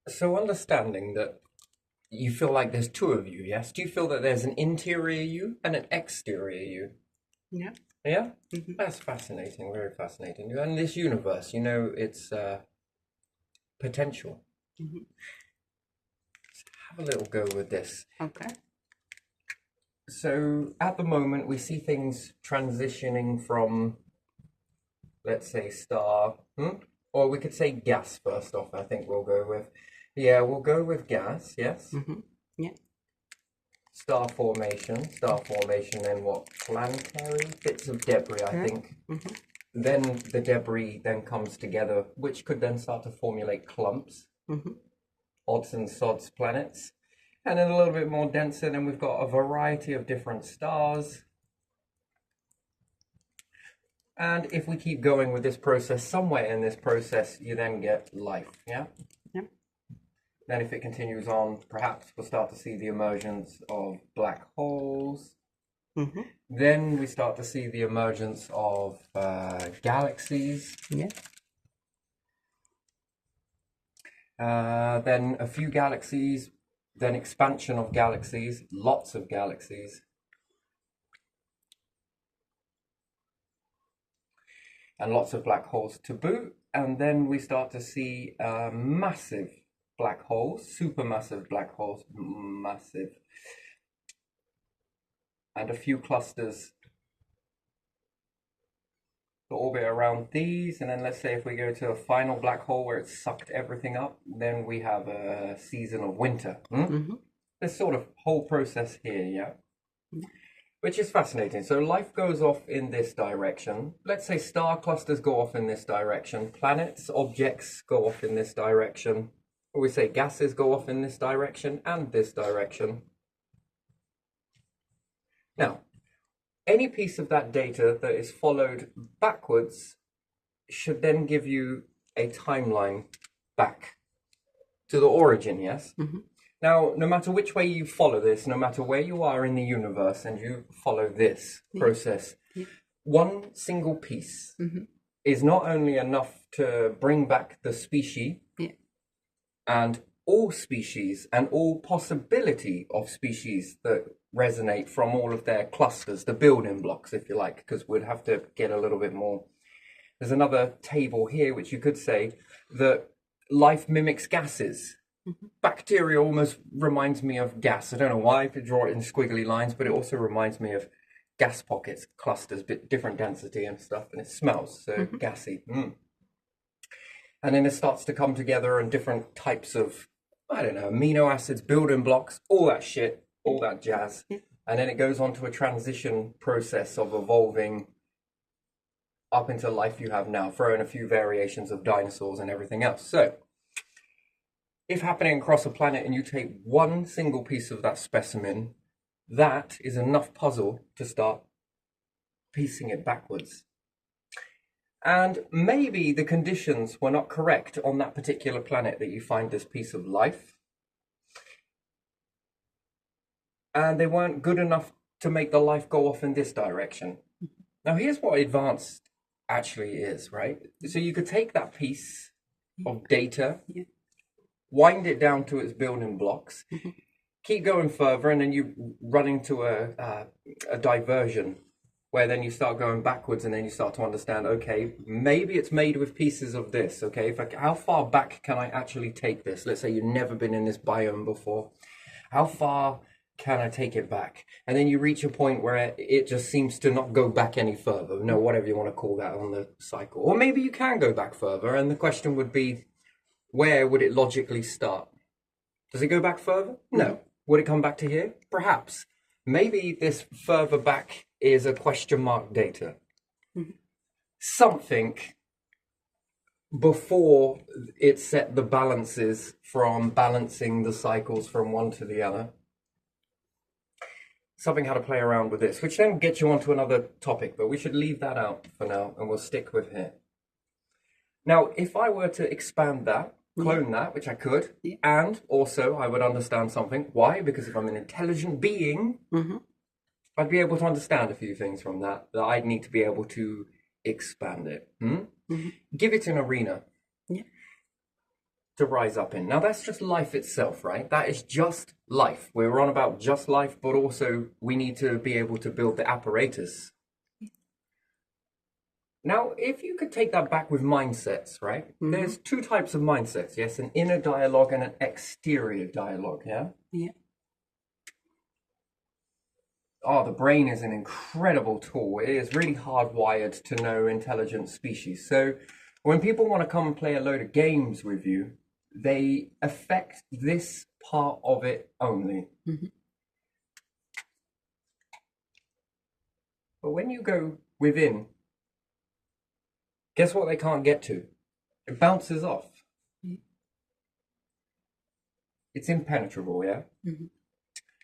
So understanding that you feel like there's two of you, yes? Do you feel that there's an interior you and an exterior you? Yeah. Yeah? Hmm. That's fascinating, very fascinating. And this universe, it's potential. Hmm. Have a little go with this. Okay. So at the moment, we see things transitioning from, let's say, star, or we could say gas first off, I think we'll go with. Yeah, we'll go with gas, yes? Hmm. Yeah. Star formation, then what? Planetary bits of debris, I Correct. think. Hmm. Then the debris then comes together, which could then start to formulate clumps, Hmm. odds and sods planets. And then a little bit more denser, then we've got a variety of different stars. And if we keep going with this process, somewhere in this process, you then get life, yeah? Yeah. Then if it continues on, perhaps we'll start to see the emergence of black holes. Hmm. Then we start to see the emergence of galaxies. Yeah. Then a few galaxies, then expansion of galaxies, lots of galaxies, and lots of black holes to boot. And then we start to see massive black holes, supermassive black holes, massive, and a few clusters to orbit around these. And then let's say if we go to a final black hole where it's sucked everything up, then we have a season of winter. Hmm. This sort of whole process here, yeah? Yeah. Which is fascinating. So life goes off in this direction. Let's say star clusters go off in this direction. Planets, objects go off in this direction. Or we say gases go off in this direction and this direction. Now, any piece of that data that is followed backwards should then give you a timeline back to the origin, yes? Hmm. Now, no matter which way you follow this, no matter where you are in the universe and you follow this Yeah. process, Yeah. one single piece Hmm. is not only enough to bring back the species Yeah. and all species and all possibility of species that resonate from all of their clusters, the building blocks, if you like, because we'd have to get a little bit more. There's another table here which you could say that life mimics gases. Hmm. Bacteria almost reminds me of gas. I don't know why, if you draw it in squiggly lines, but it also reminds me of gas pockets, clusters, bit different density and stuff, and it smells so Hmm. gassy. And then it starts to come together and different types of, I don't know, amino acids, building blocks, all that shit, all that jazz. Yeah. And then it goes on to a transition process of evolving up into life you have now, throwing a few variations of dinosaurs and everything else. So, if happening across a planet and you take one single piece of that specimen, that is enough puzzle to start piecing it backwards. And maybe the conditions were not correct on that particular planet that you find this piece of life. And they weren't good enough to make the life go off in this direction. Now, here's what advanced actually is, right? So you could take that piece of data, Yeah. wind it down to its building blocks, Hmm. keep going further, and then you run into a diversion where then you start going backwards and then you start to understand, okay, maybe it's made with pieces of this, okay? How far back can I actually take this? Let's say you've never been in this biome before. How far can I take it back? And then you reach a point where it just seems to not go back any further. No, whatever you want to call that on the cycle. Or maybe you can go back further, and the question would be, where would it logically start? Does it go back further? No. Would it come back to here? Perhaps. Maybe this further back is a question mark data. Mhm. Something before it set the balances from balancing the cycles from one to the other. Something had to play around with this, which then gets you onto another topic, but we should leave that out for now and we'll stick with here. Now, if I were to expand that, clone that, which I could, Yeah. and also I would understand something. Why? Because if I'm an intelligent being, Hmm. I'd be able to understand a few things from that I'd need to be able to expand it. Hmm. Give it an arena Yeah. to rise up in. Now, that's just life itself, right? That is just life. We're on about just life, but also we need to be able to build the apparatus. Now, if you could take that back with mindsets, right? There's two types of mindsets, yes? An inner dialogue and an exterior dialogue, yeah? Yeah. Oh, the brain is an incredible tool. It is really hardwired to know intelligent species. So when people want to come and play a load of games with you, they affect this part of it only. But when you go within, guess what they can't get to? It bounces off. It's impenetrable, yeah?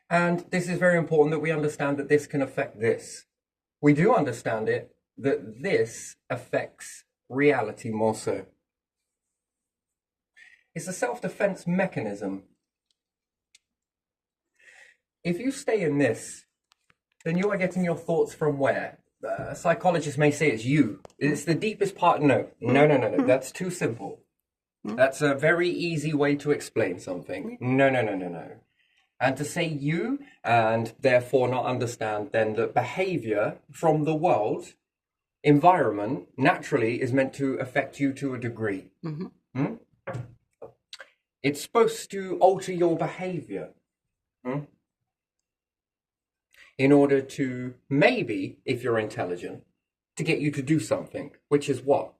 And this is very important that we understand that this can affect this. We do understand it, that this affects reality more so. It's a self-defense mechanism. If you stay in this, then you are getting your thoughts from where? Psychologists may say it's you. It's the deepest part. No. That's too simple. That's a very easy way to explain something. No. And to say you, and therefore not understand then that behavior from the world, environment, naturally is meant to affect you to a degree. It's supposed to alter your behavior. In order to, maybe, if you're intelligent, to get you to do something, which is what?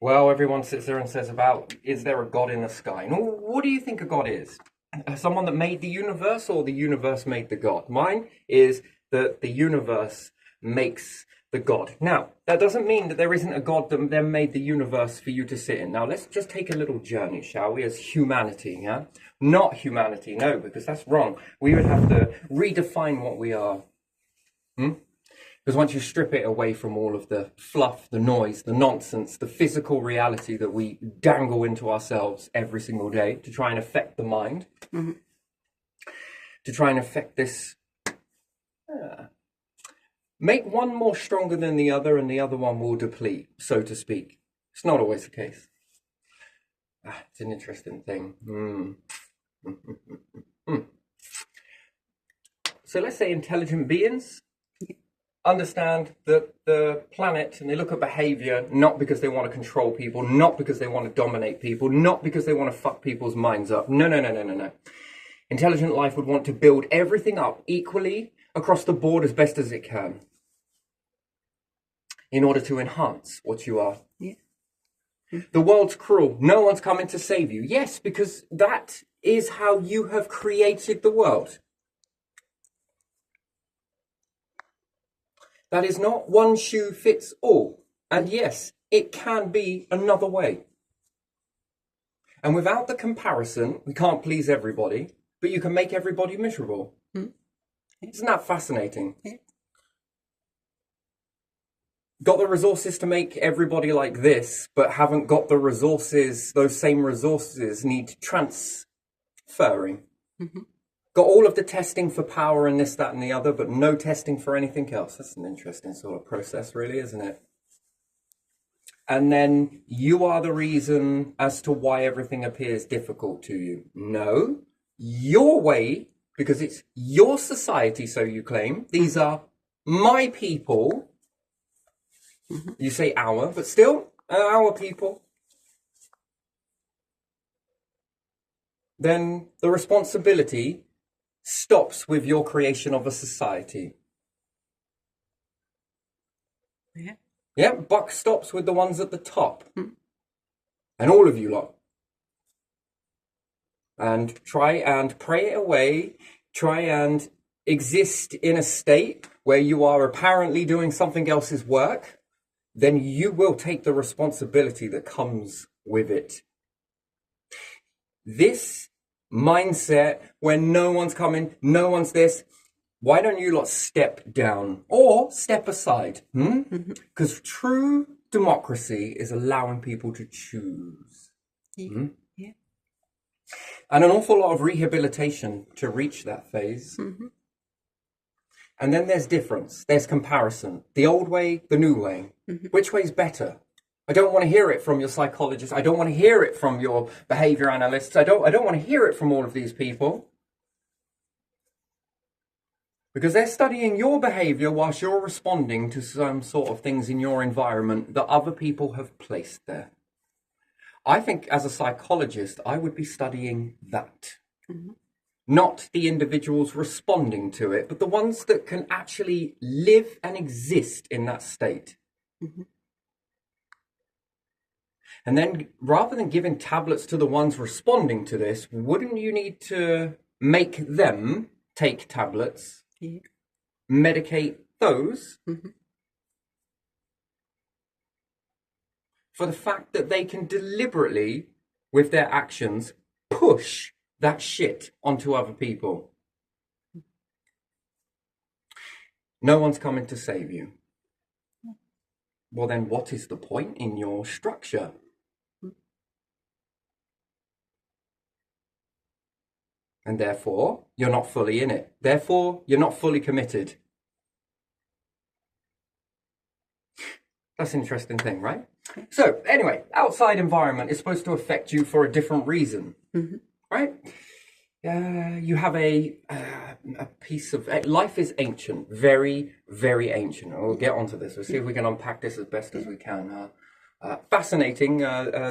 Well, everyone sits there and says about, is there a God in the sky? And what do you think a God is? Someone that made the universe, or the universe made the God? Mine is that the universe makes the God. Now, that doesn't mean that there isn't a God that then made the universe for you to sit in. Now, let's just take a little journey, shall we, as humanity, yeah? Not humanity, no, because that's wrong. We would have to redefine what we are. Because once you strip it away from all of the fluff, the noise, the nonsense, the physical reality that we dangle into ourselves every single day to try and affect the mind, to try and affect this, make one more stronger than the other and the other one will deplete, so to speak. It's not always the case. It's an interesting thing. So let's say intelligent beings understand that the planet, and they look at behavior not because they want to control people, not because they want to dominate people, not because they want to fuck people's minds up. No. Intelligent life would want to build everything up equally across the board as best as it can in order to enhance what you are. The world's cruel. No one's coming to save you. Yes, because that is how you have created the world. That is not one shoe fits all. And yes, it can be another way. And without the comparison, we can't please everybody, but you can make everybody miserable. Isn't that fascinating? Got the resources to make everybody like this, but haven't got the resources, those same resources need transferring. Got all of the testing for power and this, that, and the other, but no testing for anything else. That's an interesting sort of process, really, isn't it? And then you are the reason as to why everything appears difficult to you. No, your way, because it's your society, so you claim. These are my people. You say our, but still, our people. Then the responsibility stops with your creation of a society. Yeah, buck stops with the ones at the top. And all of you lot. And try and pray it away. Try and exist in a state where you are apparently doing something else's work. Then you will take the responsibility that comes with it. This mindset when no one's coming, no one's this. Why don't you lot step down or step aside? Because true democracy is allowing people to choose. And an awful lot of rehabilitation to reach that phase. And then there's difference. There's comparison. The old way, the new way. Which way's better? I don't want to hear it from your psychologists. I don't want to hear it from your behavior analysts. I don't want to hear it from all of these people. Because they're studying your behavior whilst you're responding to some sort of things in your environment that other people have placed there. I think as a psychologist, I would be studying that. Mm-hmm. Not the individuals responding to it, but the ones that can actually live and exist in that state. Mm-hmm. And then rather than giving tablets to the ones responding to this, wouldn't you need to make them take tablets, medicate those for the fact that they can deliberately, with their actions, push that shit onto other people? No one's coming to save you. Well, then what is the point in your structure? And therefore, you're not fully in it. Therefore, you're not fully committed. That's an interesting thing, right? So, anyway, outside environment is supposed to affect you for a different reason, right? You have a piece of... Life is ancient, very, very ancient. We'll get onto this. We'll see if we can unpack this as best as we can. Fascinating.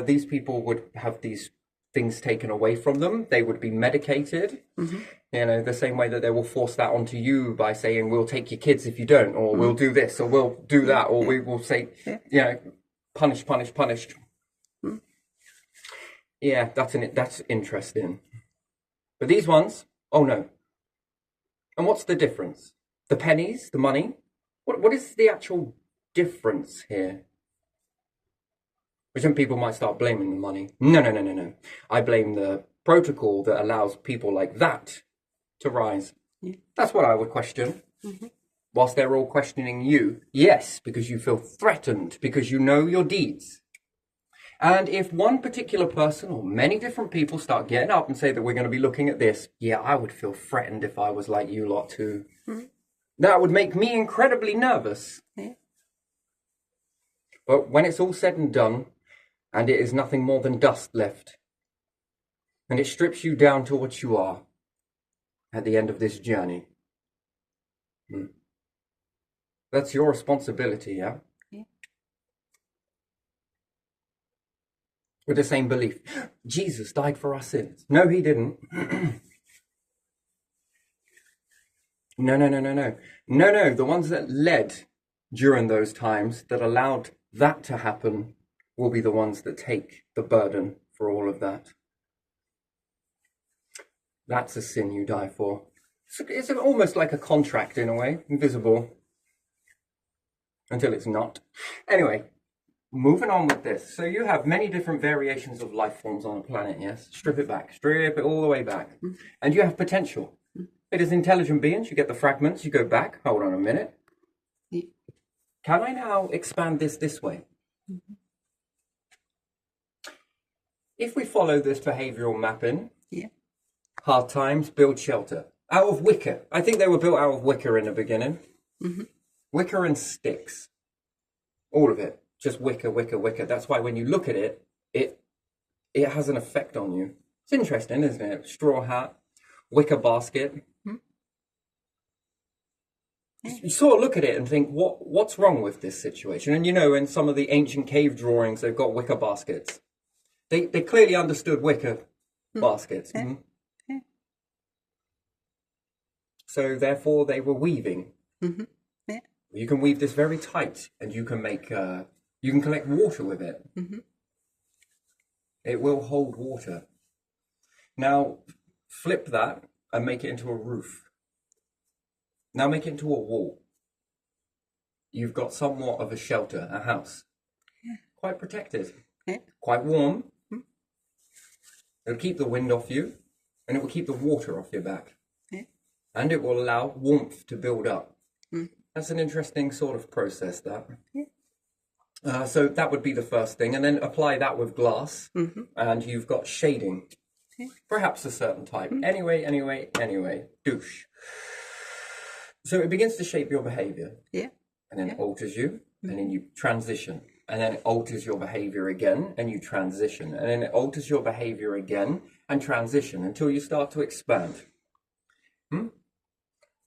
These people would have these things taken away from them. They would be medicated, you know, the same way that they will force that onto you by saying, we'll take your kids if you don't, or we'll do this, or we'll do that, or we will say, you know, punish. Yeah, that's interesting. But these ones, oh no. And what's the difference? The pennies, the money? What is the actual difference here? Which some people might start blaming the money. No. I blame the protocol that allows people like that to rise. That's what I would question. Whilst they're all questioning you, yes, because you feel threatened, because you know your deeds. And if one particular person or many different people start getting up and say that we're going to be looking at this, yeah, I would feel threatened if I was like you lot too. That would make me incredibly nervous. But when it's all said and done, and it is nothing more than dust left, and it strips you down to what you are at the end of this journey, that's your responsibility, yeah? With the same belief. Jesus died for our sins. No, he didn't. No. The ones that led during those times, that allowed that to happen, will be the ones that take the burden for all of that. That's a sin you die for. It's almost like a contract in a way, invisible. Until it's not. Anyway, moving on with this. So you have many different variations of life forms on a planet, yes? Strip it back. Strip it all the way back. And you have potential. It is intelligent beings. You get the fragments. You go back. Hold on a minute. Can I now expand this way? If we follow this behavioral mapping, hard times, build shelter. Out of wicker. I think they were built out of wicker in the beginning. Wicker and sticks. All of it. Just wicker. That's why when you look at it, it has an effect on you. It's interesting, isn't it? Straw hat, wicker basket. You sort of look at it and think, what's wrong with this situation? And you know, in some of the ancient cave drawings, they've got wicker baskets. They clearly understood wicker baskets. So therefore, they were weaving. You can weave this very tight, and you can make you can collect water with it. It will hold water. Now, flip that and make it into a roof. Now make it into a wall. You've got somewhat of a shelter, a house. Quite protected. Quite warm. It'll keep the wind off you, and it will keep the water off your back. And it will allow warmth to build up. That's an interesting sort of process, that. So that would be the first thing. And then apply that with glass, and you've got shading. Perhaps a certain type. Anyway. Douche. So it begins to shape your behavior. And then it alters you, and then you transition. and then it alters your behavior again, and you transition, and then it alters your behavior again and transition until you start to expand.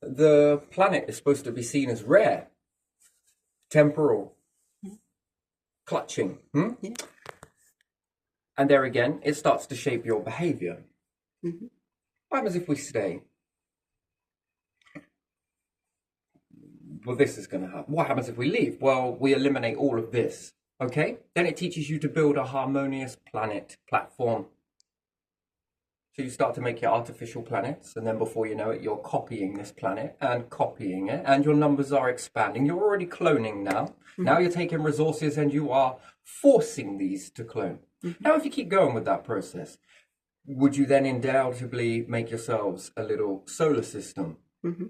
The planet is supposed to be seen as rare, temporal, clutching. Yeah. And there again, it starts to shape your behavior. Mm-hmm. What happens if we stay? Well, this is going to happen. What happens if we leave? Well, we eliminate all of this. Okay? Then it teaches you to build a harmonious planet platform. So you start to make your artificial planets, and then before you know it, you're copying this planet and copying it, and your numbers are expanding. You're already cloning now. Mm-hmm. Now you're taking resources and you are forcing these to clone. Mm-hmm. Now, if you keep going with that process, would you then undoubtedly make yourselves a little solar system? Mm-hmm.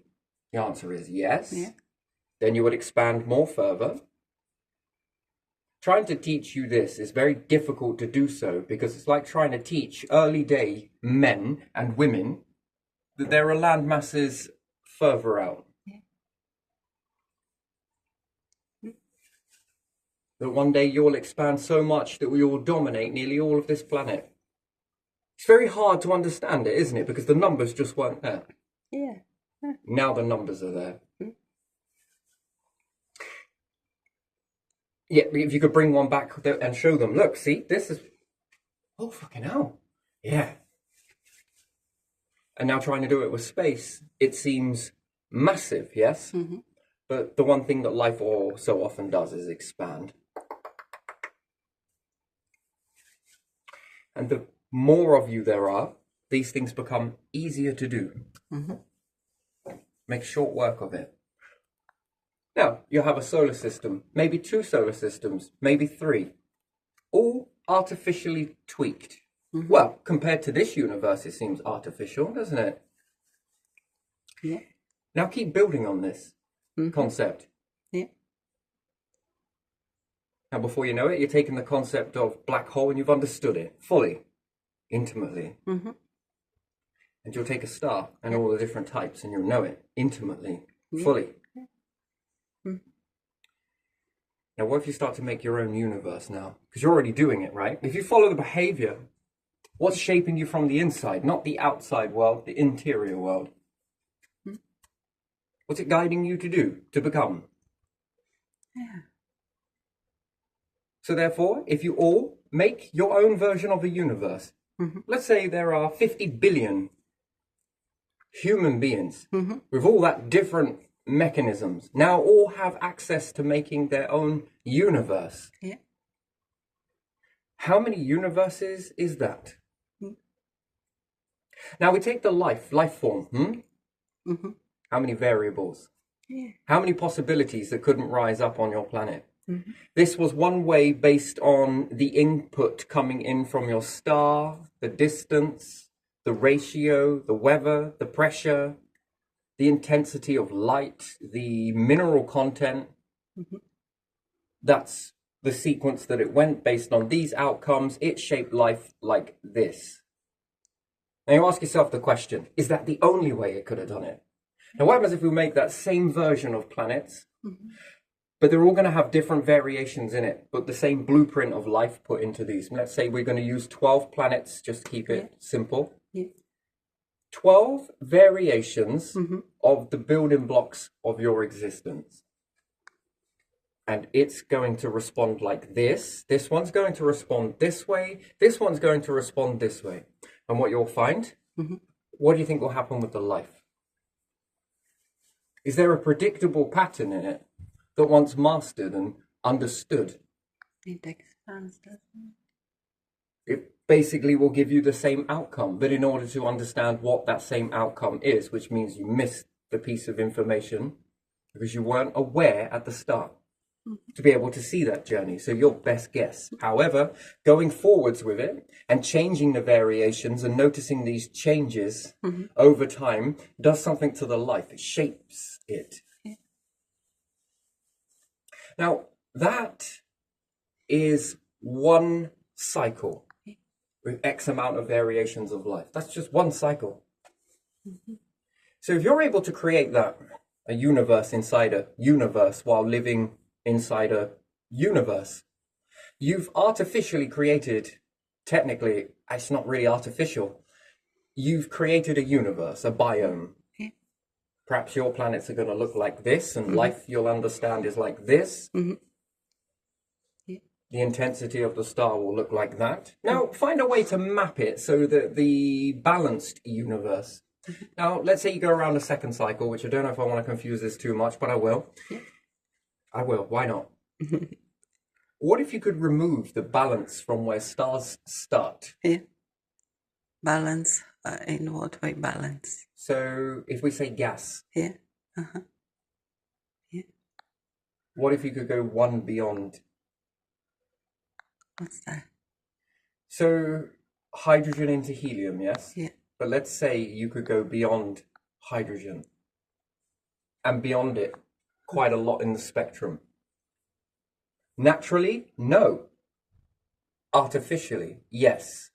The answer is yes. Yeah. Then you would expand more further. Trying to teach you this is very difficult to do so, because it's like trying to teach early day men and women that there are land masses further out. Yeah. That one day you'll expand so much that we will dominate nearly all of this planet. It's very hard to understand it, isn't it? Because the numbers just weren't there. Yeah. Now the numbers are there. Yeah, if you could bring one back and show them, look, see, this is, oh, fucking hell. Yeah. And now trying to do it with space, it seems massive, yes? Mm-hmm. But the one thing that life all so often does is expand. And the more of you there are, these things become easier to do. Mm-hmm. Make short work of it. Now, you have a solar system, maybe 2 solar systems, maybe 3, all artificially tweaked. Mm-hmm. Well, compared to this universe, it seems artificial, doesn't it? Yeah. Now keep building on this concept. Yeah. Now, before you know it, you're taking the concept of black hole and you've understood it fully, intimately. Mm-hmm. And you'll take a star and all the different types and you'll know it intimately, fully. Now, what if you start to make your own universe now? Because you're already doing it, right? If you follow the behavior, what's shaping you from the inside, not the outside world, the interior world? What's it guiding you to do, to become? Yeah. So therefore, if you all make your own version of the universe, let's say there are 50 billion human beings with all that different mechanisms, now all have access to making their own universe. Yeah. How many universes is that? Now we take the life form. How many variables? Yeah. How many possibilities that couldn't rise up on your planet? This was one way based on the input coming in from your star, the distance, the ratio, the weather, the pressure, the intensity of light, the mineral content. That's the sequence that it went based on these outcomes. It shaped life like this. Now you ask yourself the question, is that the only way it could have done it? Now what happens if we make that same version of planets, but they're all going to have different variations in it, but the same blueprint of life put into these? Let's say we're going to use 12 planets, just to keep it simple. Yeah. 12 variations of the building blocks of your existence. And it's going to respond like this. This one's going to respond this way. This one's going to respond this way. And what you'll find, what do you think will happen with the life? Is there a predictable pattern in it that once mastered and understood, it expands, doesn't it? It basically will give you the same outcome, but in order to understand what that same outcome is, which means you missed the piece of information because you weren't aware at the start to be able to see that journey. So your best guess. However, going forwards with it and changing the variations and noticing these changes over time does something to the life. It shapes it. Yeah. Now, that is one cycle with X amount of variations of life. That's just one cycle. So if you're able to create that, a universe inside a universe while living inside a universe, You've artificially created, technically, it's not really artificial. You've created a universe, a biome. Yeah. Perhaps your planets are going to look like this, and life you'll understand is like this. Mm-hmm. Yeah. The intensity of the star will look like that. Now, find a way to map it so that the balanced universe. Now, let's say you go around a second cycle, which I don't know if I want to confuse this too much, but I will. Yeah. I will. Why not? What if you could remove the balance from where stars start? Yeah. Balance. In what way balance? So, if we say gas, Yeah. Uh-huh. Yeah. what if you could go one beyond? What's that? So, hydrogen into helium, yes? Yeah. But let's say you could go beyond hydrogen and beyond it quite a lot in the spectrum. Naturally, no. Artificially, yes.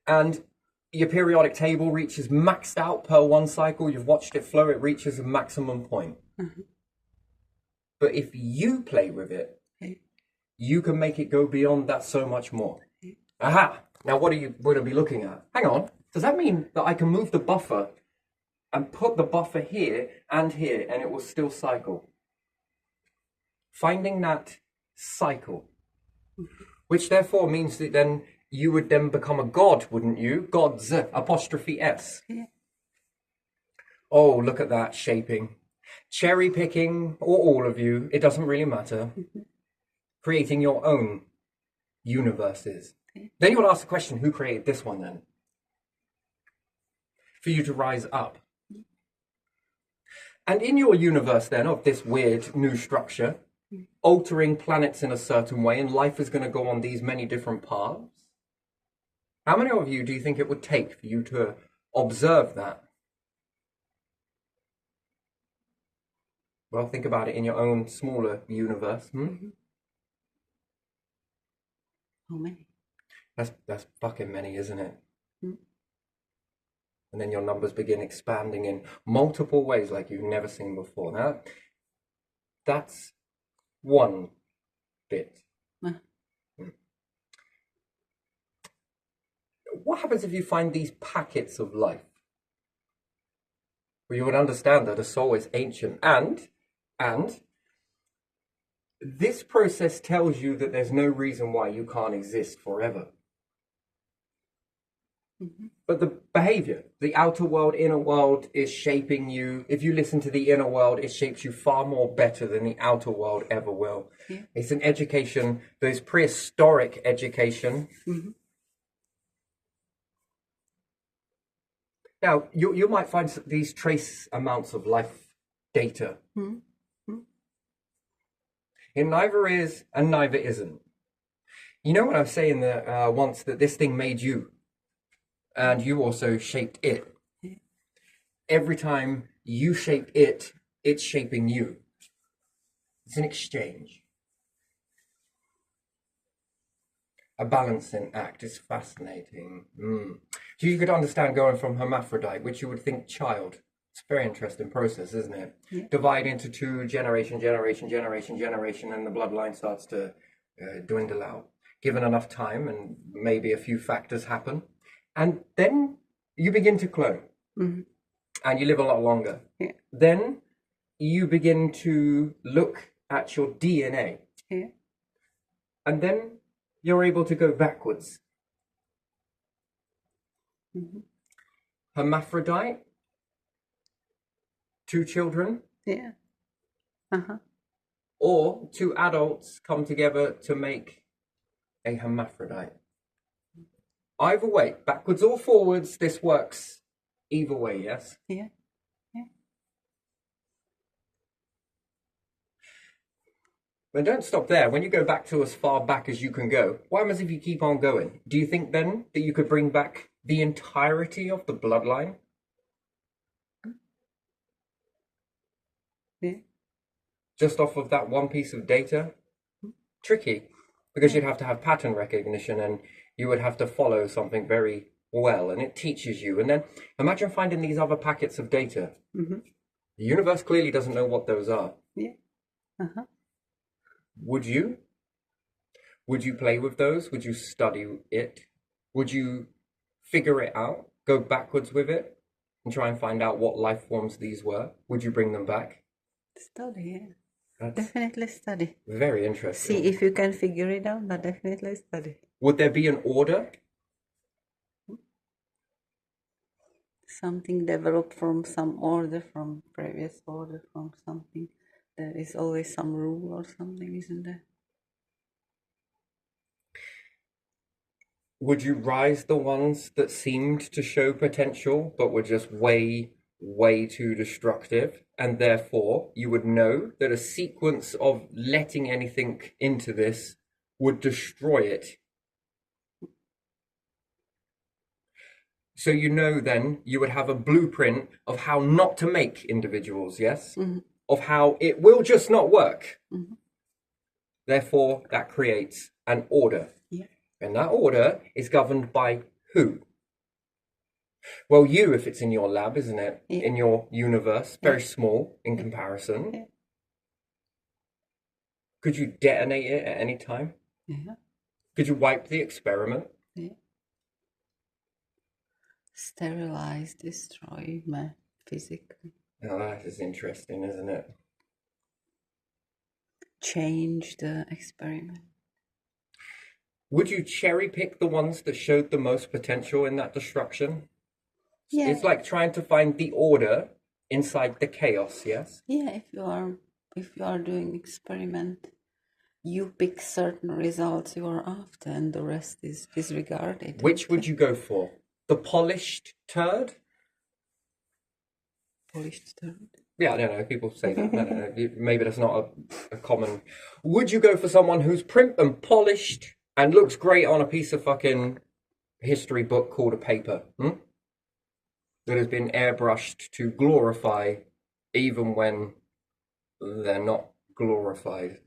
And your periodic table reaches maxed out per one cycle. You've watched it flow, it reaches a maximum point. Mm-hmm. But if you play with it, Okay. you can make it go beyond that so much more. Aha! Now what are you going to be looking at? Hang on. Does that mean that I can move the buffer and put the buffer here and it will still cycle? Finding that cycle, which therefore means that then you would then become a god, wouldn't you? Gods, apostrophe S. Yeah. Oh, look at that shaping. Cherry picking, or all of you, it doesn't really matter. Creating your own universes. Okay. Then you'll ask the question, who created this one then? For you to rise up. And in your universe then, of this weird new structure, altering planets in a certain way, and life is going to go on these many different paths. How many of you do you think it would take for you to observe that? Well, think about it in your own smaller universe. How many? That's fucking many, isn't it? Mm. And then your numbers begin expanding in multiple ways like you've never seen before. Now, that's one bit. Uh. What happens if you find these packets of life? Well, you would understand that the soul is ancient, and this process tells you that there's no reason why you can't exist forever. Mm-hmm. But the behavior, the outer world, inner world is shaping you. If you listen to the inner world, it shapes you far more better than the outer world ever will. Yeah. It's an education, there's prehistoric education. Mm-hmm. Now, you might find these trace amounts of life data. Mm-hmm. It neither is and neither isn't. You know what I was saying once, that this thing made you, and you also shaped it. Yeah. Every time you shape it, it's shaping you. It's an exchange. A balancing act is fascinating. So you could understand going from hermaphrodite, which you would think child. It's a very interesting process, isn't it? Yeah. Divide into two, generation, and the bloodline starts to dwindle out. Given enough time and maybe a few factors happen. And then you begin to clone. Mm-hmm. And you live a lot longer. Yeah. Then you begin to look at your DNA. Yeah. And then you're able to go backwards. Mm-hmm. Hermaphrodite, 2 children, Yeah. Uh-huh. or 2 adults come together to make a hermaphrodite. Either way, backwards or forwards, this works either way, yes? Yeah. But don't stop there. When you go back to as far back as you can go, what happens if you keep on going? Do you think then that you could bring back the entirety of the bloodline? Yeah. Just off of that one piece of data? Tricky, because you'd have to have pattern recognition and you would have to follow something very well, and it teaches you. And then imagine finding these other packets of data. Mm-hmm. The universe clearly doesn't know what those are. Yeah. Uh-huh. Would you? Would you play with those? Would you study it? Would you figure it out? Go backwards with it and try and find out what life forms these were? Would you bring them back? Study, yeah. That's Definitely study. very See interesting. if you can figure it out, but definitely study. Would there be an order? Something developed from some order, from previous order, from something. There is always some rule or something, isn't there? Would you rise the ones that seemed to show potential but were just way, way too destructive? And therefore, you would know that a sequence of letting anything into this would destroy it. So you know then you would have a blueprint of how not to make individuals, yes? Mhm. Of how it will just not work. Mhm. Therefore, that creates an order. Yeah. And that order is governed by who? Well, you, if it's in your lab, isn't it? Yeah. In your universe, very small in comparison. Yeah. Could you detonate it at any time? Yeah. Could you wipe the experiment? Yeah. Sterilize, destroy, physically. Oh, that is interesting, isn't it? Change the experiment. Would you cherry pick the ones that showed the most potential in that destruction? Yeah. It's like trying to find the order inside the chaos, yes? Yeah, if you are doing experiment, you pick certain results you are after, and the rest is disregarded. Which would you go for? The polished turd? Polished turd. Yeah, I don't know. People say that. I don't know. Maybe that's not a common. Would you go for someone who's prim and polished and looks great on a piece of fucking history book called a paper? That has been airbrushed to glorify even when they're not glorified?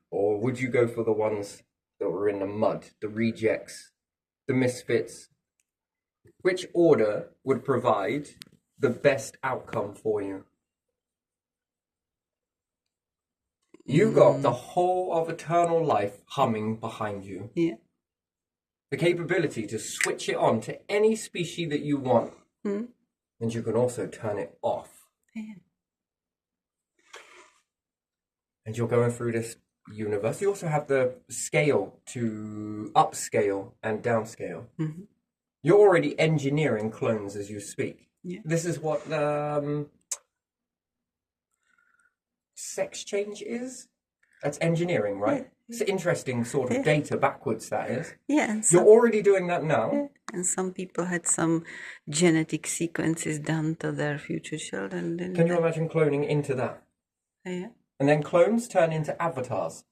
Or would you go for the ones that were in the mud, the rejects, the misfits? Which order would provide the best outcome for you? You got the whole of eternal life humming behind you. Yeah. The capability to switch it on to any species that you want. Mm. And you can also turn it off. Yeah. And you're going through this universe. You also have the scale to upscale and downscale. Mm-hmm. You're already engineering clones as you speak. Yeah. This is what sex change is. That's engineering, right? Yeah. It's an interesting sort of data backwards, that is. Yeah, and You're already doing that now. yeah, and some people had some genetic sequences done to their future children. Can you imagine cloning into that? Yeah. And then clones turn into avatars,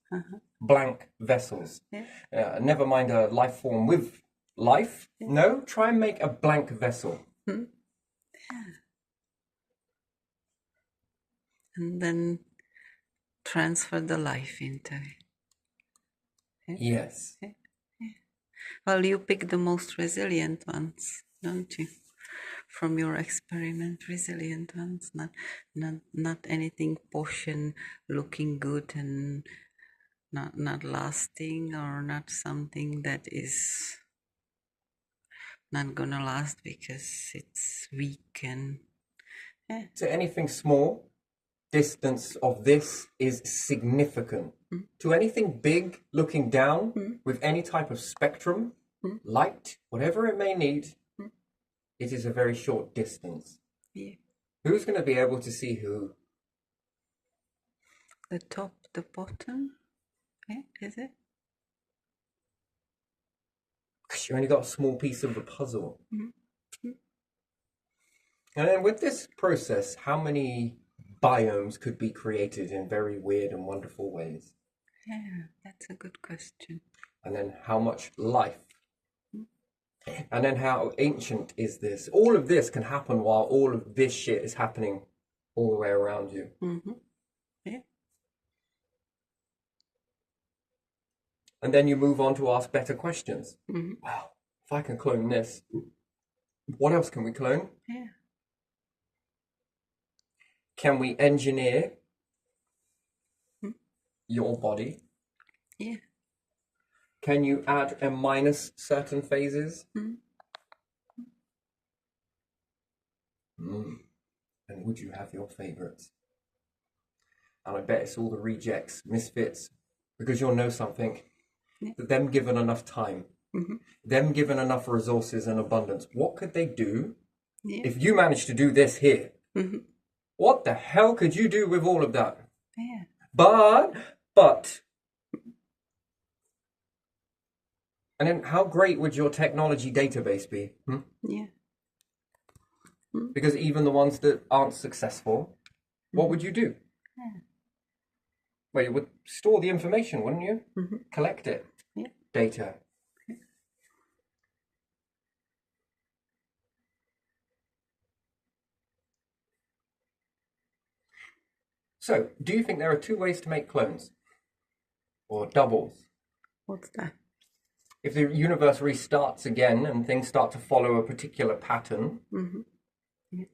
blank vessels. Yeah. Never mind a life form with life. Yeah. No, try and make a blank vessel. Yeah. And then transfer the life into it. Yeah. Yes. Yeah. Yeah. Well, you pick the most resilient ones, don't you? From your experiment, resilient ones, not anything posh and looking good and not lasting, or not something that is not gonna last because it's weak and yeah. So anything small, distance of this is significant. To anything big, looking down with any type of spectrum, light, whatever it may need, it is a very short distance. Yeah. Who's going to be able to see who? The top, the bottom? Yeah, is it? Because you only got a small piece of the puzzle. And then with this process, how many biomes could be created in very weird and wonderful ways? Yeah, that's a good question. And then how much life? And then how ancient is this? All of this can happen while all of this shit is happening all the way around you. Yeah. And then you move on to ask better questions. Wow, if I can clone this, what else can we clone? Yeah. Can we engineer your body? Yeah. Can you add and minus certain phases? And would you have your favorites? And I bet it's all the rejects, misfits, because you'll know something. Yeah. Them given enough time, them given enough resources and abundance, what could they do? Yeah. If you managed to do this here, what the hell could you do with all of that? Yeah. But, and then how great would your technology database be? Yeah. Because even the ones that aren't successful, what would you do? Yeah. Well, you would store the information, wouldn't you? Collect it. Yeah. Data. So, do you think there are two ways to make clones? Or doubles? What's that? If the universe restarts again and things start to follow a particular pattern, Yeah.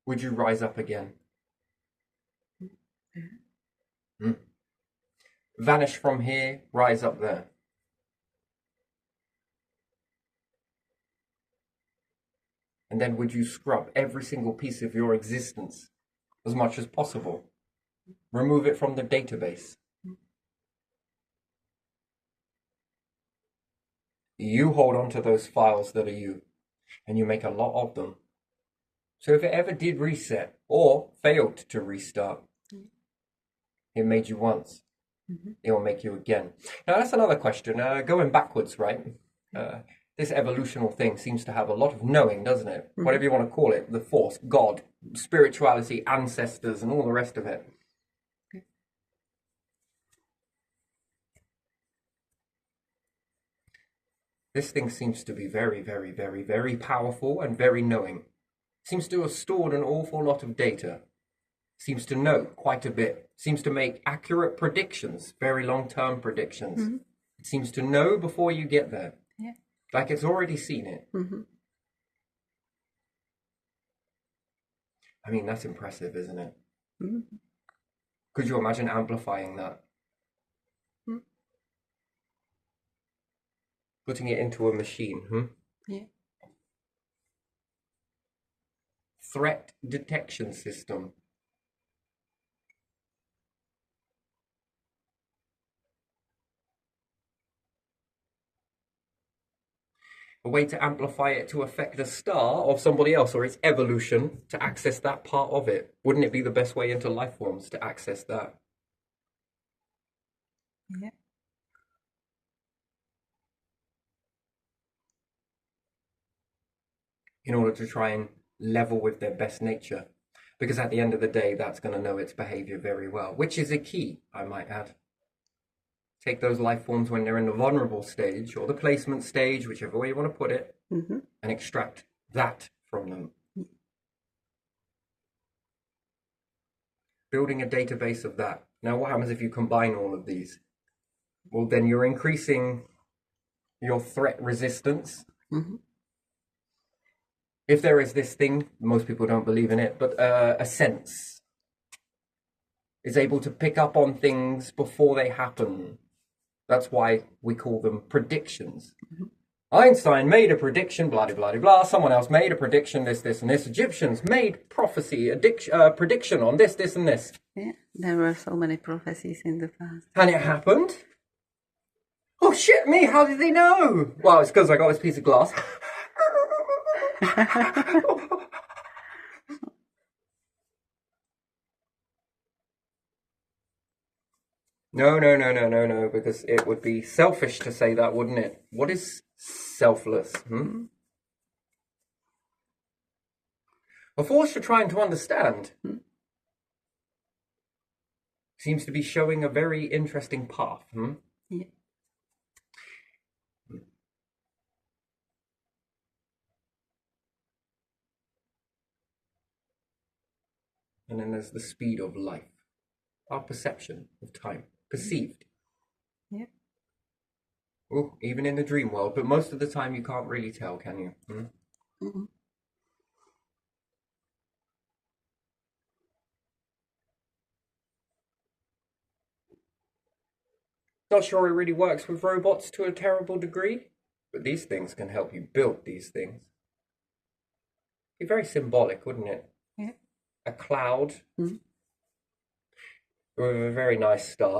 would you rise up again? Vanish from here, rise up there. And then would you scrub every single piece of your existence as much as possible? Remove it from the database. You hold on to those files that are you, and you make a lot of them. So if it ever did reset or failed to restart, it made you once. It will make you again. Now that's another question. Going backwards, right? This evolutional thing seems to have a lot of knowing, doesn't it? Whatever you want to call it, the force, God, spirituality, ancestors, and all the rest of it. This thing seems to be very, very, very, very powerful and very knowing. Seems to have stored an awful lot of data. Seems to know quite a bit. Seems to make accurate predictions, very long-term predictions. It seems to know before you get there. Yeah. Like it's already seen it. I mean, that's impressive, isn't it? Could you imagine amplifying that? Putting it into a machine, Yeah. Threat detection system. A way to amplify it to affect a star of somebody else or its evolution to access that part of it. Wouldn't it be the best way into life forms to access that? Yeah. In order to try and level with their best nature. Because at the end of the day, that's going to know its behavior very well, which is a key, I might add. Take those life forms when they're in the vulnerable stage or the placement stage, whichever way you want to put it, and extract that from them. Building a database of that. Now, what happens if you combine all of these? Well, then you're increasing your threat resistance. If there is this thing, most people don't believe in it, but a sense is able to pick up on things before they happen. That's why we call them predictions. Einstein made a prediction, blah, blah, blah, blah. Someone else made a prediction, this, and this. Egyptians made prophecy, prediction on this, and this. Yeah. There were so many prophecies in the past. And it happened. Oh, shit me, how did they know? Well, it's because I got this piece of glass. No, because it would be selfish to say that, wouldn't it? What is selfless? A force you're trying to understand seems to be showing a very interesting path. Yeah. And then there's the speed of life, our perception of time, perceived. Yeah. Oh, even in the dream world, but most of the time you can't really tell, can you? Not sure it really works with robots to a terrible degree, but these things can help you build these things. Be very symbolic, wouldn't it? Yeah. A cloud Mhm. with a very nice star.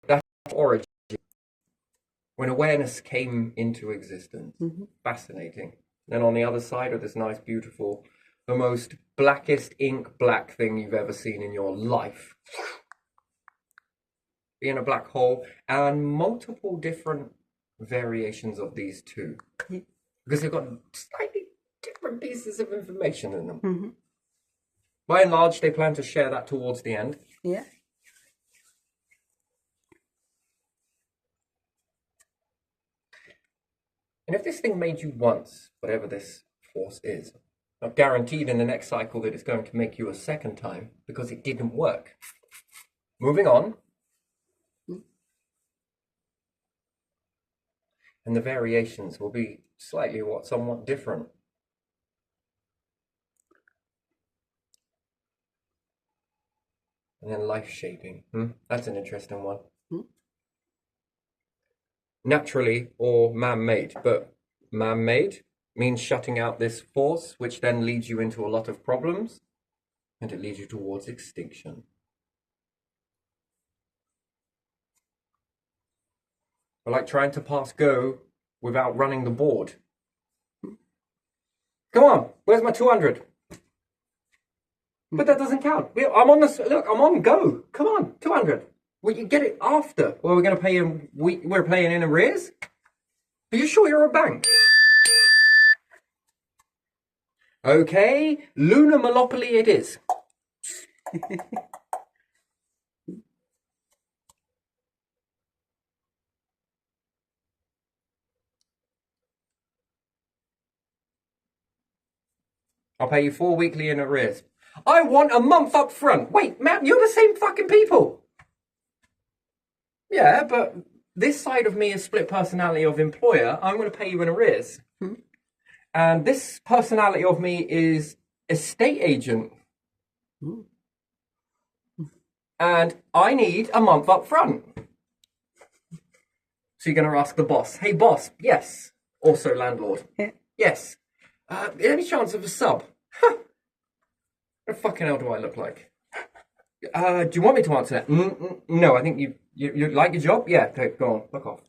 That's origin. When awareness came into existence. Mhm. Fascinating. Then on the other side of this nice, beautiful, the most blackest ink black thing you've ever seen in your life. Being a black hole, and multiple different variations of these two. Yeah. Because they've got slightly different pieces of information in them. Mhm. By and large, they plan to share that towards the end. Yeah. And if this thing made you once, whatever this force is, not guaranteed in the next cycle that it's going to make you a second time because it didn't work. Moving on. And the variations will be slightly somewhat different. And then life shaping. That's an interesting one. Naturally or man-made, but man-made means shutting out this force, which then leads you into a lot of problems, and it leads you towards extinction. Or like trying to pass go without running the board. Come on, where's my 200? But that doesn't count. I'm on go. Come on, 200. Well, you get it after. Well, we're going to pay him. We're playing in arrears. Are you sure you're a bank? Okay, lunar monopoly it is. I'll pay you 4 weekly in arrears. I want a month up front. Wait, Matt, you're the same fucking people. Yeah, but this side of me is split personality of employer. I'm going to pay you in arrears. And this personality of me is estate agent. And I need a month up front. So you're going to ask the boss, hey boss, yes. Also landlord. Yeah. Yes. Any chance of a sub? Huh. What the fucking hell do I look like? Do you want me to answer that? No, I think you like your job? Yeah, okay, go on, fuck off.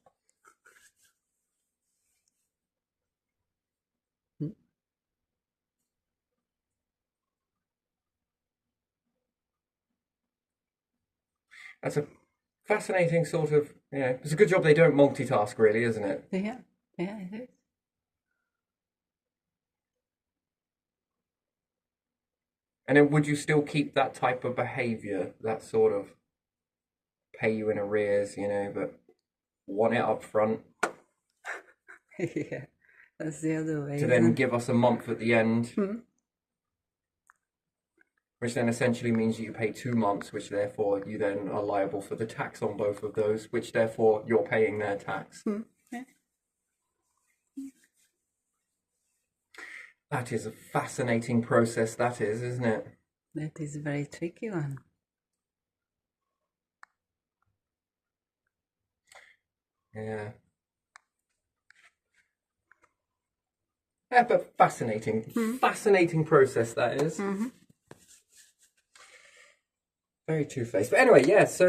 That's a fascinating sort of, it's a good job they don't multitask really, isn't it? Yeah. Yeah, it is. And then would you still keep that type of behavior, that sort of pay you in arrears, but want it up front Yeah, that's the other way. to then give us a month at the end? Which then essentially means you pay 2 months, which therefore you then are liable for the tax on both of those, which therefore you're paying their tax. Yeah. That is a fascinating process, that is, isn't it? That is a very tricky one. Yeah. Yeah, but fascinating. Fascinating process, that is. Very two-faced. But anyway, yeah, so,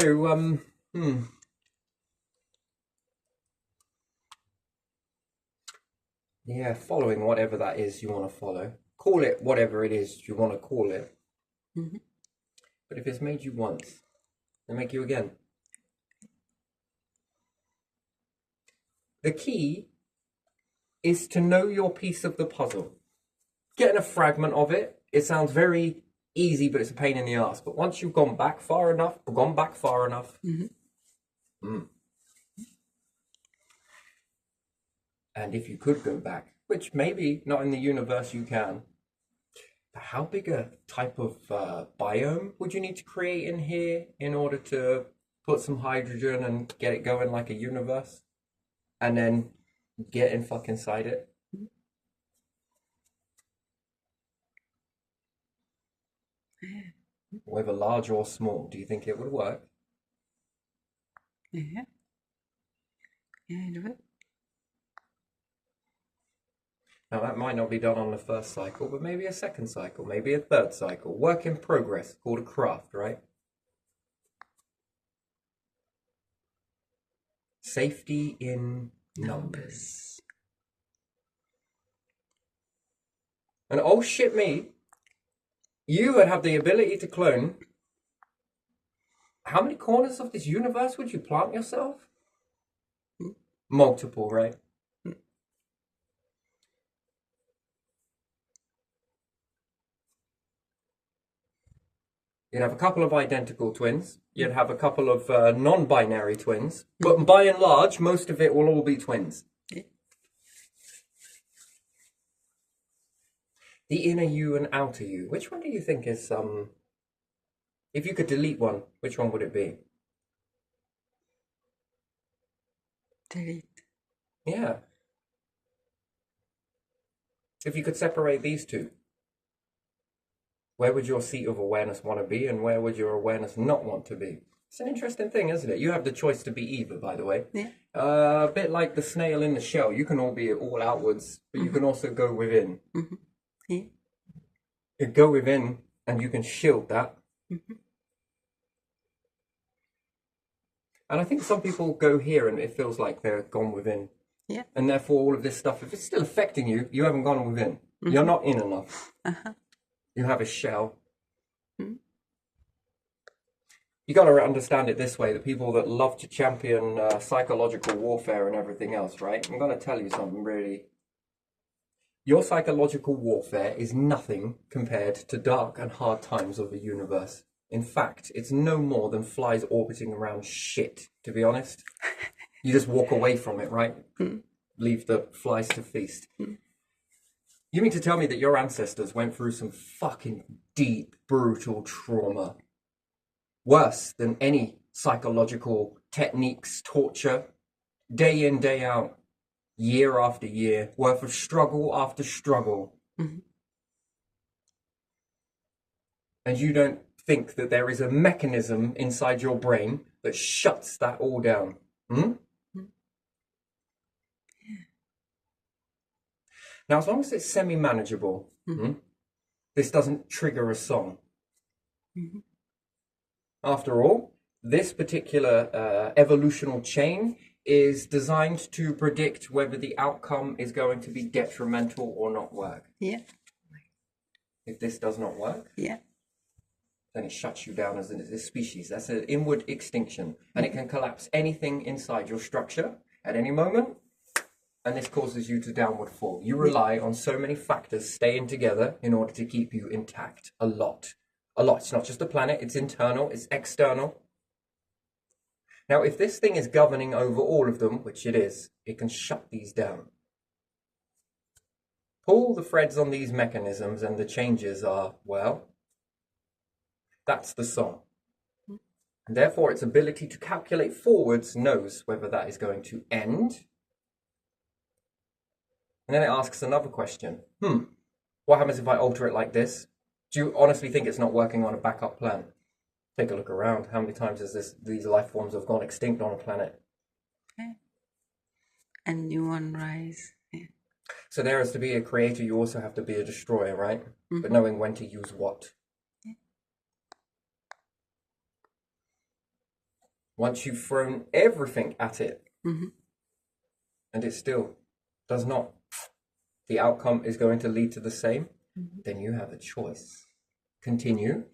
yeah, following whatever that is you want to follow. Call it whatever it is you want to call it. But if it's made you once, it'll make you again. The key is to know your piece of the puzzle. Getting a fragment of it, it sounds very easy, but it's a pain in the ass. But once you've gone back far enough, and if you could go back, which maybe not in the universe you can, but how big a type of biome would you need to create in here in order to put some hydrogen and get it going like a universe, and then get in fuck inside it? Whether large or small, do you think it would work? Yeah. Yeah, it will. Now, that might not be done on the first cycle, but maybe a second cycle, maybe a third cycle. Work in progress, called a craft, right? Safety in numbers. And oh shit me, you would have the ability to clone. How many corners of this universe would you plant yourself? Multiple, right? You'd have a couple of identical twins. You'd have a couple of non-binary twins. But by and large, most of it will all be twins. The inner you and outer you. Which one do you think is if you could delete one, which one would it be? Delete. Yeah. If you could separate these two, where would your seat of awareness want to be, and where would your awareness not want to be? It's an interesting thing, isn't it? You have the choice to be either, by the way. Yeah. A bit like the snail in the shell. You can all be all outwards, but you can also go within. Yeah. You go within, and you can shield that. And I think some people go here, and it feels like they're gone within. Yeah. And therefore, all of this stuff, if it's still affecting you, you haven't gone within. You're not in enough. You have a shell. You got to understand it this way: the people that love to champion psychological warfare and everything else, right? I'm going to tell you something really. Your psychological warfare is nothing compared to dark and hard times of the universe. In fact, it's no more than flies orbiting around shit, to be honest. You just walk away from it, right? Leave the flies to feast. You mean to tell me that your ancestors went through some fucking deep, brutal trauma? Worse than any psychological techniques, torture, day in, day out, year after year, worth of struggle after struggle. And you don't think that there is a mechanism inside your brain that shuts that all down? Now, as long as it's semi-manageable, this doesn't trigger a song. After all, this particular evolutional chain is designed to predict whether the outcome is going to be detrimental or not work. Yeah. If this does not work, Yeah. then it shuts you down as a species. That's an inward extinction, and it can collapse anything inside your structure at any moment, and this causes you to downward fall. You rely on so many factors staying together in order to keep you intact. A lot. It's not just the planet, it's internal, it's external. Now, if this thing is governing over all of them, which it is, it can shut these down. Pull the threads on these mechanisms and the changes are, well, that's the song. And therefore, its ability to calculate forwards knows whether that is going to end. And then it asks another question. What happens if I alter it like this? Do you honestly think it's not working on a backup plan? Take a look around. How many times has these life forms have gone extinct on a planet? Okay. And new one rise. Yeah. So there is to be a creator, you also have to be a destroyer, right? But knowing when to use what. Once you've thrown everything at it, and it still does not, the outcome is going to lead to the same, then you have a choice. Continue,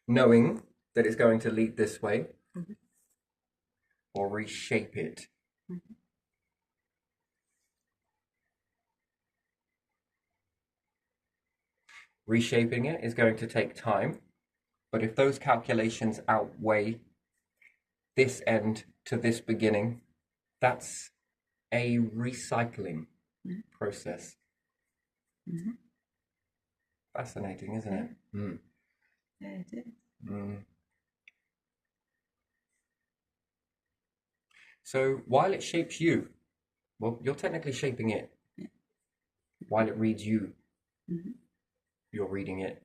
knowing that it's going to lead this way, or reshape it. Reshaping it is going to take time, but if those calculations outweigh this end to this beginning, that's a recycling process. Fascinating, isn't it? Yeah, it is. So while it shapes you, well, you're technically shaping it. While it reads you, you're reading it.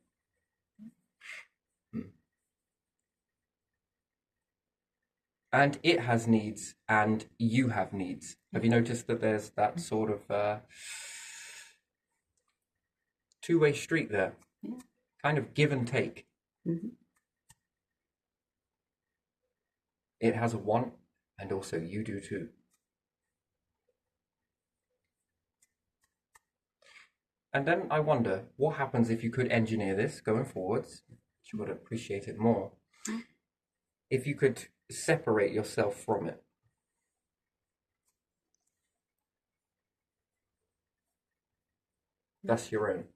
And it has needs, and you have needs. Have you noticed that there's that sort of two-way street there? Kind of give and take. It has a want, and also you do too. And then I wonder, what happens if you could engineer this going forwards? You would appreciate it more. If you could separate yourself from it. That's your own.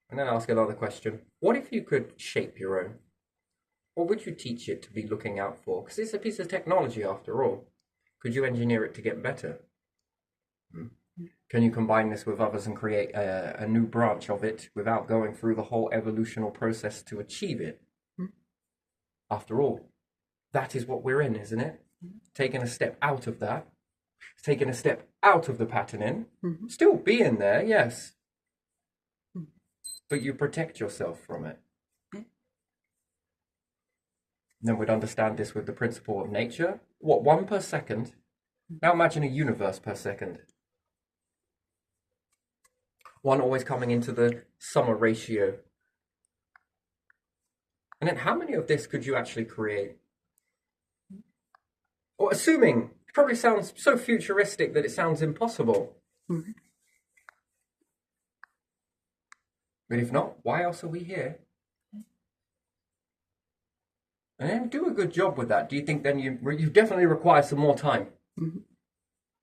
And then ask another question. What if you could shape your own? What would you teach it to be looking out for? Because it's a piece of technology after all. Could you engineer it to get better? Can you combine this with others and create a new branch of it without going through the whole evolutional process to achieve it? After all, that is what we're in, isn't it? Taking a step out of that, taking a step out of the patterning, still being there, yes, but you protect yourself from it. Then we'd understand this with the principle of nature. What, 1 per second? Now imagine a universe per second. 1 always coming into the summer ratio. And then how many of this could you actually create? Or assuming, it probably sounds so futuristic that it sounds impossible. But if not, why else are we here? And then do a good job with that. Do you think then you definitely require some more time?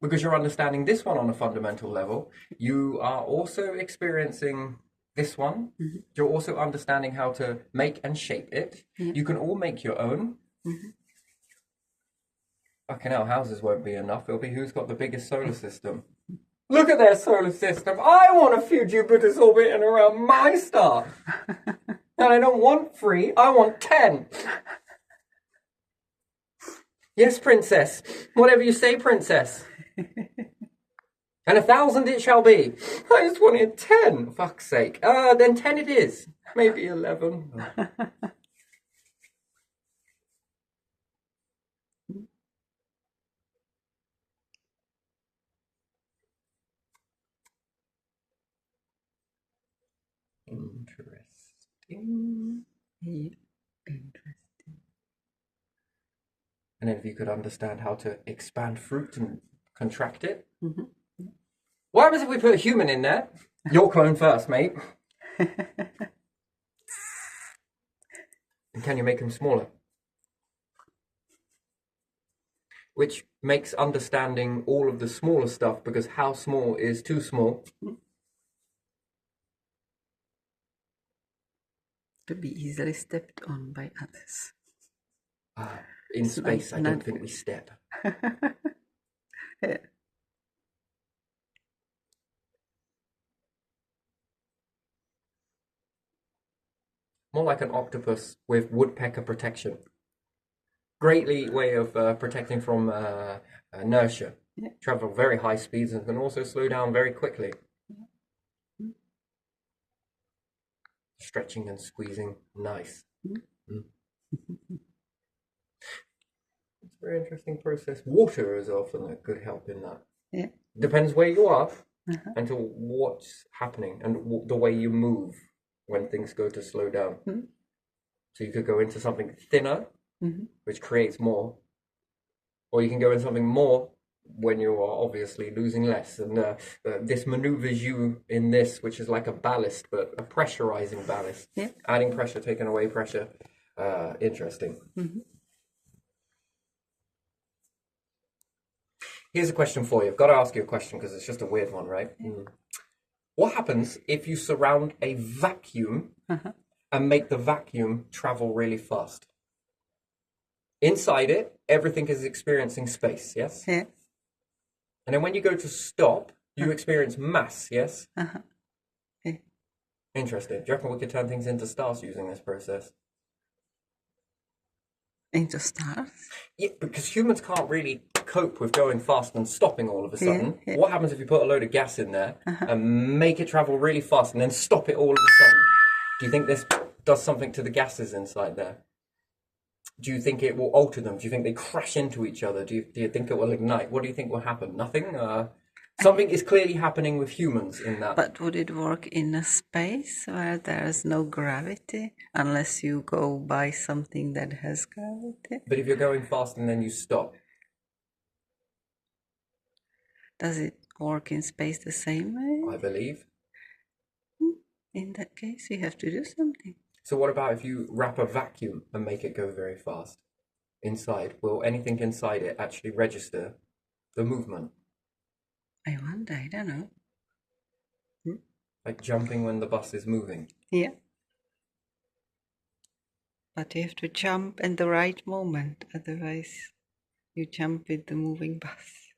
Because you're understanding this one on a fundamental level. You are also experiencing this one. You're also understanding how to make and shape it. You can all make your own. Fucking hell, houses won't be enough. It'll be who's got the biggest solar system. Look at their solar system. I want a few Jupiters orbiting around my star. And I don't want 3, I want 10. Yes, princess. Whatever you say, princess. And 1,000 it shall be. I just wanted 10. Fuck's sake. Then 10 it is. Maybe 11. Interesting. Yeah. Interesting. And then if you could understand how to expand fruit and contract it. What happens if we put a human in there? Your clone first, mate. And can you make him smaller? Which makes understanding all of the smaller stuff, because how small is too small? To be easily stepped on by others. In space, I don't think we step. Yeah. More like an octopus with woodpecker protection. Greatly way of protecting from inertia. Yeah. Travel very high speeds and can also slow down very quickly. Stretching and squeezing, nice. It's a very interesting process. Water is often a good help in that. Yeah. Depends where you are and to what's happening and the way you move when things go to slow down. So you could go into something thinner, which creates more, or you can go in something more when you are obviously losing less. And this maneuvers you in this, which is like a ballast, but a pressurizing ballast. Yeah. Adding pressure, taking away pressure. Interesting. Here's a question for you. I've got to ask you a question because it's just a weird one, right? What happens if you surround a vacuum and make the vacuum travel really fast? Inside it, everything is experiencing space, yes? Yeah. And then when you go to stop, You experience mass, yes? Yeah. Interesting. Do you reckon we could turn things into stars using this process? Into stars? Yeah, because humans can't really cope with going fast and stopping all of a Yeah, sudden. yeah. What happens if you put a load of gas in there and make it travel really fast and then stop it all of a sudden? Do you think this does something to the gases inside there? Do you think it will alter them? Do you think they crash into each other? Do you think it will ignite? What do you think will happen? Nothing? Something is clearly happening with humans in that. But would it work in a space where there's no gravity, unless you go by something that has gravity? But if you're going fast and then you stop, Does it work in space the same way? I believe. In that case, you have to do something. So what about if you wrap a vacuum and make it go very fast? Inside, will anything inside it actually register the movement? I wonder, I don't know. Like jumping when the bus is moving. Yeah. But you have to jump at the right moment, otherwise you jump with the moving bus.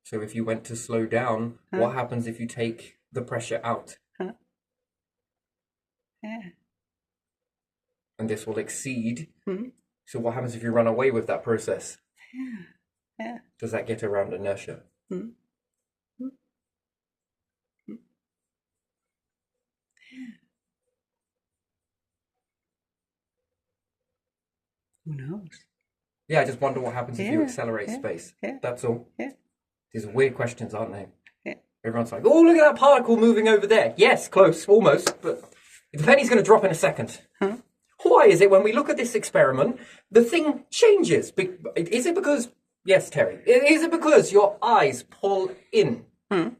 So if you went to slow down, what happens if you take the pressure out? Yeah. And this will exceed. So what happens if you run away with that process? Yeah. Does that get around inertia? Who knows? Yeah, I just wonder what happens if you Yeah, accelerate yeah, space. yeah. That's all. Yeah. These are weird questions, aren't they? Yeah. Everyone's like, oh, look at that particle moving over there. Yes, close, almost, but the penny's going to drop in a second. Why is it when we look at this experiment, the thing changes? Is it because, yes, Terry, is it because your eyes pull in? My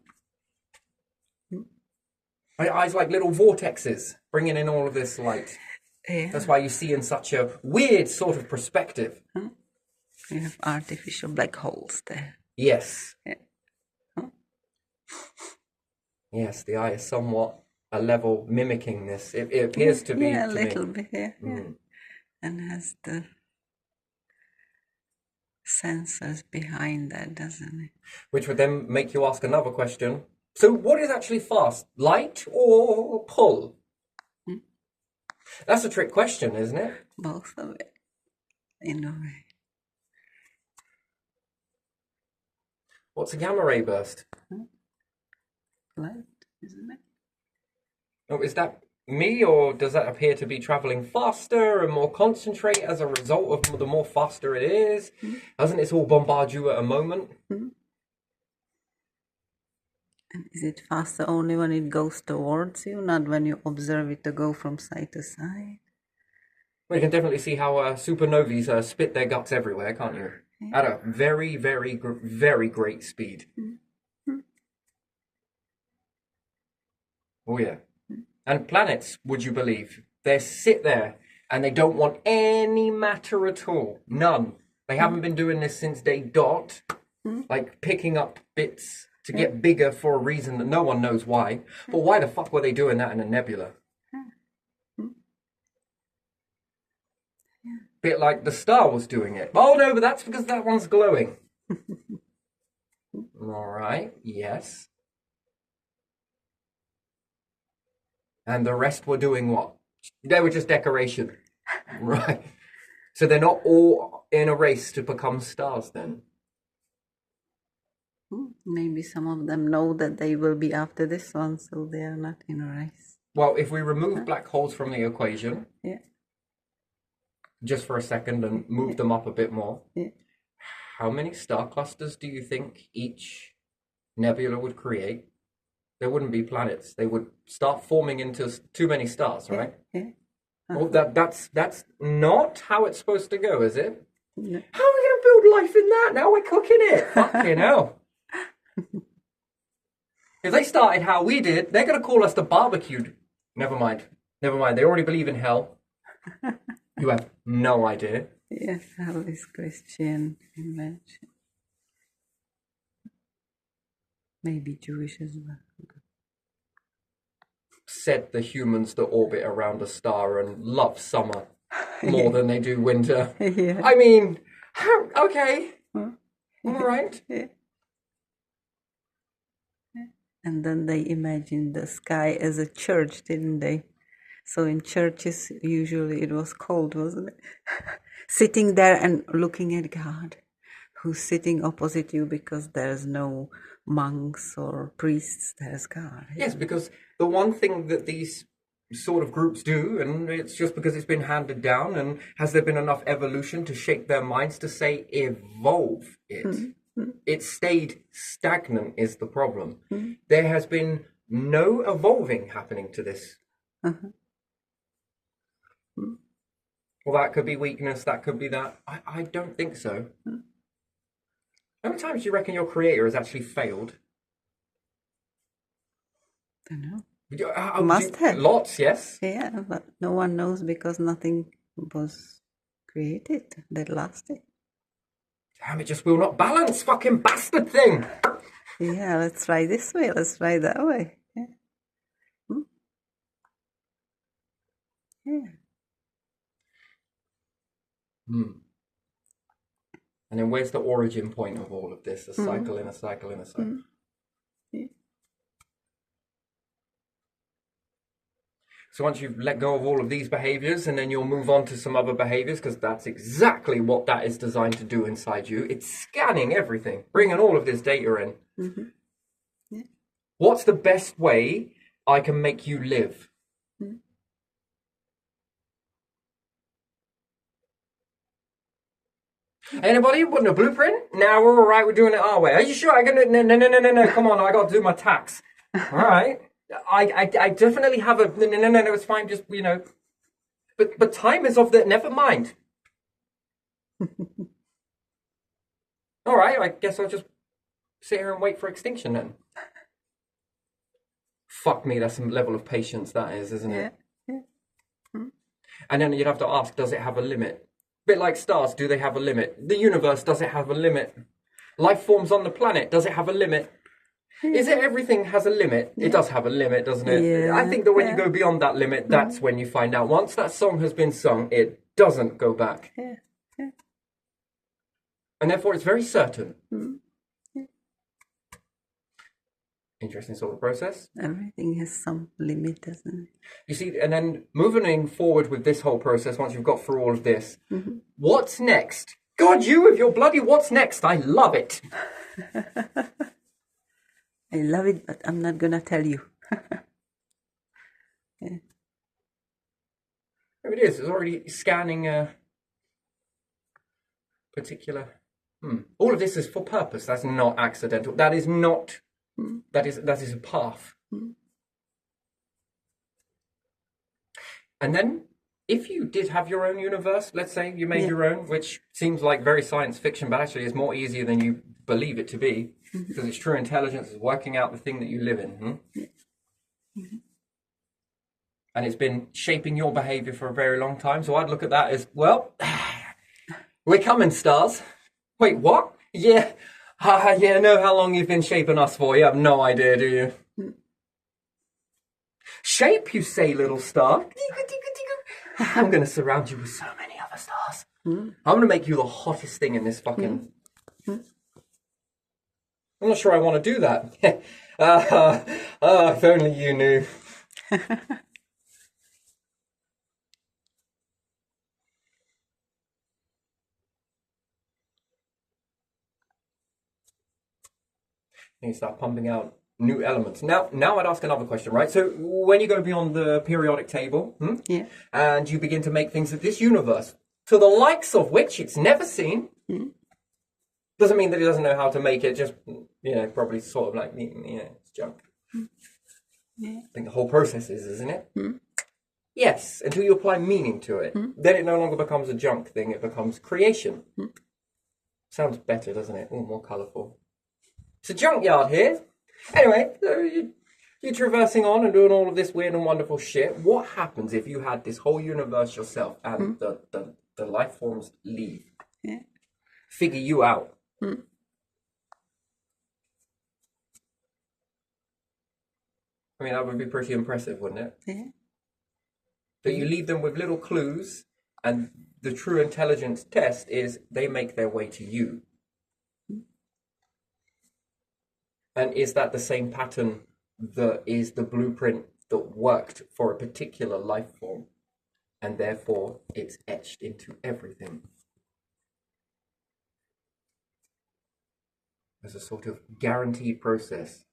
eyes like little vortexes, bringing in all of this light. Yeah. That's why you see in such a weird sort of perspective. You have artificial black holes there. Yes. Yeah. Yes, the eye is somewhat a level mimicking this. It appears to be. Yeah, a to little me. bit, yeah. And has the sensors behind that, doesn't it? Which would then make you ask another question. So what is actually fast? Light or pull? That's a trick question, isn't it? Both of it, in a way. What's a gamma ray burst? Light, isn't it? Oh, is that me, or does that appear to be traveling faster and more concentrate as a result of the more faster it is? Doesn't it all bombard you at a moment? And is it faster only when it goes towards you, not when you observe it to go from side to side? Well, you can definitely see how supernovae spit their guts everywhere, can't you? At a very, very, very great speed. Oh, yeah. And planets, would you believe, they sit there and they don't want any matter at all. None. They haven't been doing this since day dot, like picking up bits to get bigger for a reason that no one knows why. But why the fuck were they doing that in a nebula? Bit like the star was doing it. Oh no, but that's because that one's glowing. All right, yes. And the rest were doing what? They were just decoration. Right. So they're not all in a race to become stars then? Maybe some of them know that they will be after this one, so they are not in a race. Well, if we remove black holes from the equation, just for a second and move them up a bit more, how many star clusters do you think each nebula would create? There wouldn't be planets. They would start forming into too many stars, right? Well, that's not how it's supposed to go, is it? No. How are we going to build life in that? Now we're cooking it. Fucking hell. If they started how we did, they're going to call us the barbecued. Never mind. They already believe in hell. You have no idea. Yes, hell is Christian invention. Maybe Jewish as well. Said the humans that orbit around a star and love summer more than they do winter. Yeah. I mean, okay. All right. And then they imagined the sky as a church, didn't they? So in churches, usually it was cold, wasn't it? Sitting there and looking at God, who's sitting opposite you because there's no monks or priests, there's God. Yes, because the one thing that these sort of groups do, and it's just because it's been handed down, and has there been enough evolution to shape their minds to say evolve it? It stayed stagnant is the problem. There has been no evolving happening to this. Well, that could be weakness, that could be that. I don't think so. How many times do you reckon your creator has actually failed? I don't know. Must have. Lots, yes. Yeah, but no one knows because nothing was created that lasted. Damn, it just will not balance, fucking bastard thing. Yeah, let's try this way, let's try that way. Yeah. Yeah. And then where's the origin point of all of this? A cycle in a cycle in a cycle. Yeah. So once you've let go of all of these behaviors, and then you'll move on to some other behaviors, because that's exactly what that is designed to do inside you. It's scanning everything, bringing all of this data in. Yeah. What's the best way I can make you live? Anybody want a blueprint? Now we're all right. We're doing it our way. Are you sure? No. Come on, I got to do my tax. All right. I definitely have a no. It's fine. Just but time is of the. Never mind. All right. I guess I'll just sit here and wait for extinction then. Fuck me. That's some level of patience that is, isn't it? Yeah. And then you'd have to ask, does it have a limit? Bit like stars, do they have a limit? The universe, does it have a limit? Life forms on the planet, does it have a limit? Is it everything has a limit? It does have a limit, doesn't it? Yeah. I think that when you go beyond that limit, that's when you find out. Once that song has been sung, it doesn't go back. Yeah. And therefore it's very certain. Interesting sort of process. Everything has some limit, doesn't it? You see, and then moving forward with this whole process, once you've got through all of this, what's next? God, you with your bloody what's next. I love it. I love it, but I'm not going to tell you. Yeah. There it is. It's already scanning a particular... All of this is for purpose. That's not accidental. That is not... That is a path. And then, if you did have your own universe, let's say you made your own, which seems like very science fiction, but actually is more easier than you believe it to be, because it's true intelligence is working out the thing that you live in. And it's been shaping your behavior for a very long time. So I'd look at that as, well, we're coming, stars. Wait, what? Yeah. Yeah, know how long you've been shaping us for. You have no idea, do you? Shape, you say, little star. I'm going to surround you with so many other stars. I'm going to make you the hottest thing in this fucking... I'm not sure I want to do that. If only you knew. And you start pumping out new elements. Now I'd ask another question, right? So when you go beyond the periodic table, and you begin to make things of this universe, to the likes of which it's never seen, doesn't mean that it doesn't know how to make it, just, probably sort of like, it's junk. I think the whole process is, isn't it? Yes, until you apply meaning to it. Then it no longer becomes a junk thing, it becomes creation. Sounds better, doesn't it? Ooh, more colourful. It's a junkyard here. Anyway, so you're traversing on and doing all of this weird and wonderful shit. What happens if you had this whole universe yourself and the life forms leave? Figure you out. I mean, that would be pretty impressive, wouldn't it? Yeah. But you leave them with little clues, and the true intelligence test is they make their way to you. And is that the same pattern that is the blueprint that worked for a particular life form, and therefore it's etched into everything. As a sort of guaranteed process.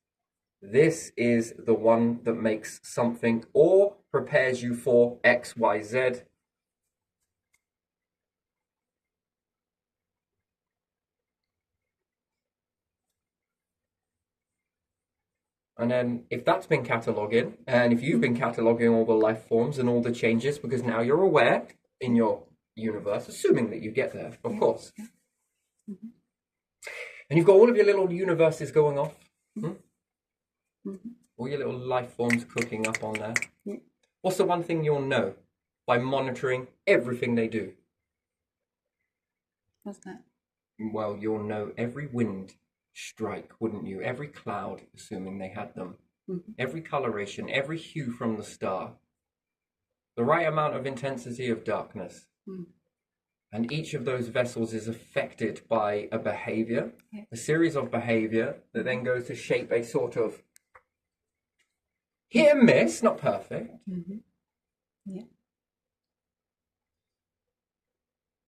This is the one that makes something or prepares you for X, Y, Z. And then if that's been cataloging, and if you've been cataloging all the life forms and all the changes, because now you're aware in your universe, assuming that you get there, of course. Mm-hmm. And you've got all of your little universes going off. All your little life forms cooking up on there. Yeah. What's the one thing you'll know by monitoring everything they do? What's that? Well, you'll know every wind strike, wouldn't you? Every cloud, assuming they had them. Every coloration, every hue from the star. The right amount of intensity of darkness. And each of those vessels is affected by a behavior, a series of behavior that then goes to shape a sort of hit and miss, not perfect. Yeah.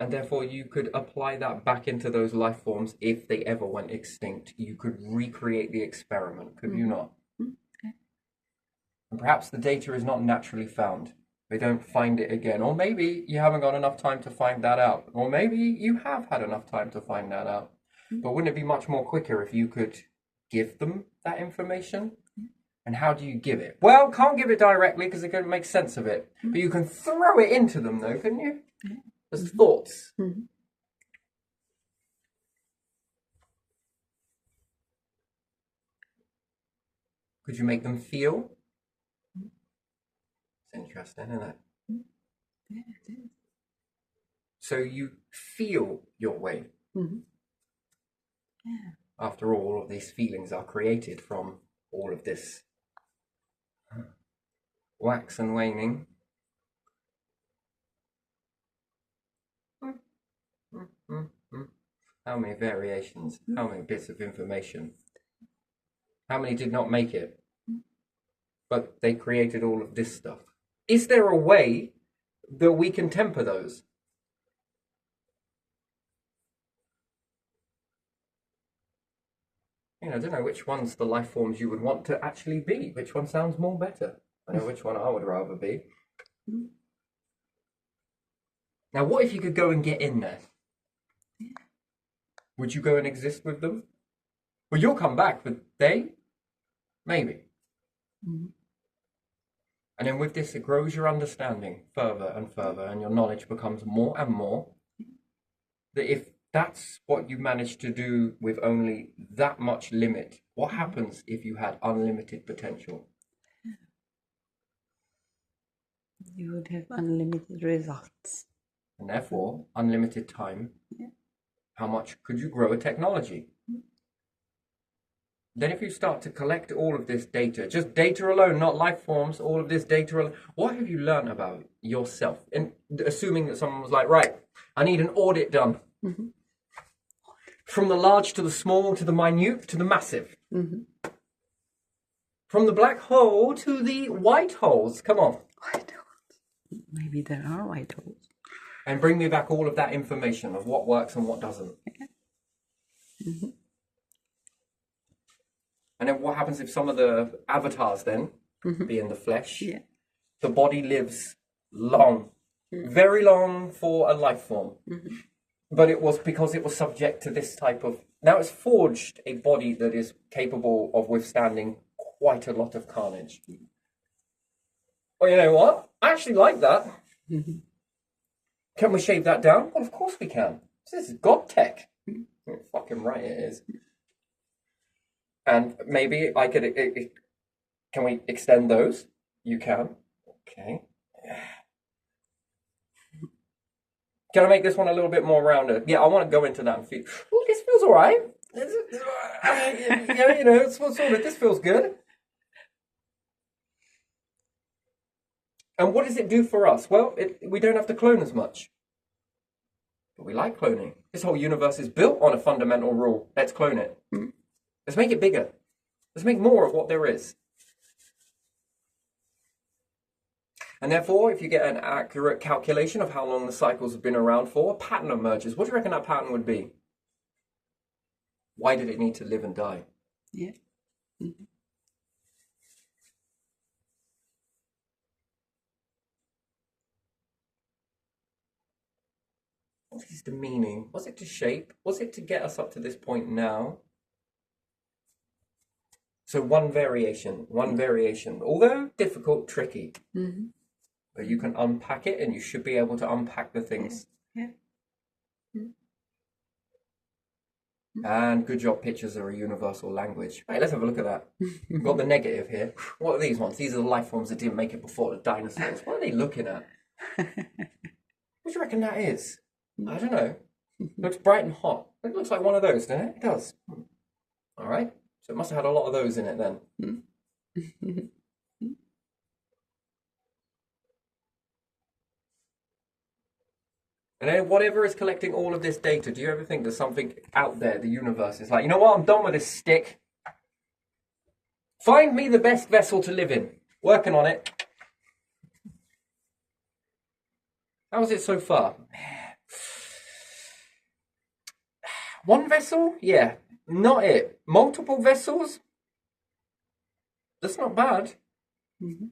And therefore you could apply that back into those life forms if they ever went extinct. You could recreate the experiment, could you not? Okay. And perhaps the data is not naturally found. They don't find it again. Or maybe you haven't got enough time to find that out. Or maybe you have had enough time to find that out. But wouldn't it be much more quicker if you could give them that information? And how do you give it? Well, can't give it directly because they couldn't make sense of it. But you can throw it into them though, couldn't you? As thoughts. Could you make them feel? It's interesting, isn't it? Yeah, it is. So you feel your way. Yeah. After all of these feelings are created from all of this wax and waning. How many variations? How many bits of information? How many did not make it? But they created all of this stuff. Is there a way that we can temper those? I don't know which one's the life forms you would want to actually be. Which one sounds more better? I know which one I would rather be. Now, what if you could go and get in there? Would you go and exist with them? Well, you'll come back, but they? Maybe. And then with this, it grows your understanding further and further, and your knowledge becomes more and more. That if that's what you manage to do with only that much limit, what happens if you had unlimited potential? You would have unlimited results. And therefore, unlimited time. How much could you grow a technology? Then if you start to collect all of this data, just data alone, not life forms, all of this data alone, what have you learned about yourself? And assuming that someone was like, right, I need an audit done. From the large to the small, to the minute, to the massive. From the black hole to the white holes. Come on. White holes. Maybe there are white holes. And bring me back all of that information of what works and what doesn't. And then what happens if some of the avatars then, be in the flesh, the body lives long, very long for a life form. But it was because it was subject to this type of... Now it's forged a body that is capable of withstanding quite a lot of carnage. Well, you know what? I actually like that. Can we shave that down? Well, of course we can. This is God tech. Fucking right it is. And maybe I could... can we extend those? You can. Okay. Can I make this one a little bit more rounded? Yeah, I want to go into that and feel... Oh, this feels all right. Yeah, it's sort of... This feels good. And what does it do for us? Well, we don't have to clone as much. But we like cloning. This whole universe is built on a fundamental rule. Let's clone it. Let's make it bigger. Let's make more of what there is. And therefore, if you get an accurate calculation of how long the cycles have been around for, a pattern emerges. What do you reckon that pattern would be? Why did it need to live and die? Yeah. What is the meaning? Was it to shape? Was it to get us up to this point now? So one variation, although difficult, tricky. Mm-hmm. But you can unpack it, and you should be able to unpack the things. Yeah. And good job, pictures are a universal language. Right, let's have a look at that. We've got the negative here. What are these ones? These are the life forms that didn't make it before, the dinosaurs. What are they looking at? What do you reckon that is? I don't know. Looks bright and hot. It looks like one of those, doesn't it? It does. All right. So it must have had a lot of those in it then. And then whatever is collecting all of this data, do you ever think there's something out there, the universe is like, you know what, I'm done with this stick. Find me the best vessel to live in. Working on it. How is it so far? One vessel? Yeah. Not it. Multiple vessels? That's not bad. Mm-hmm.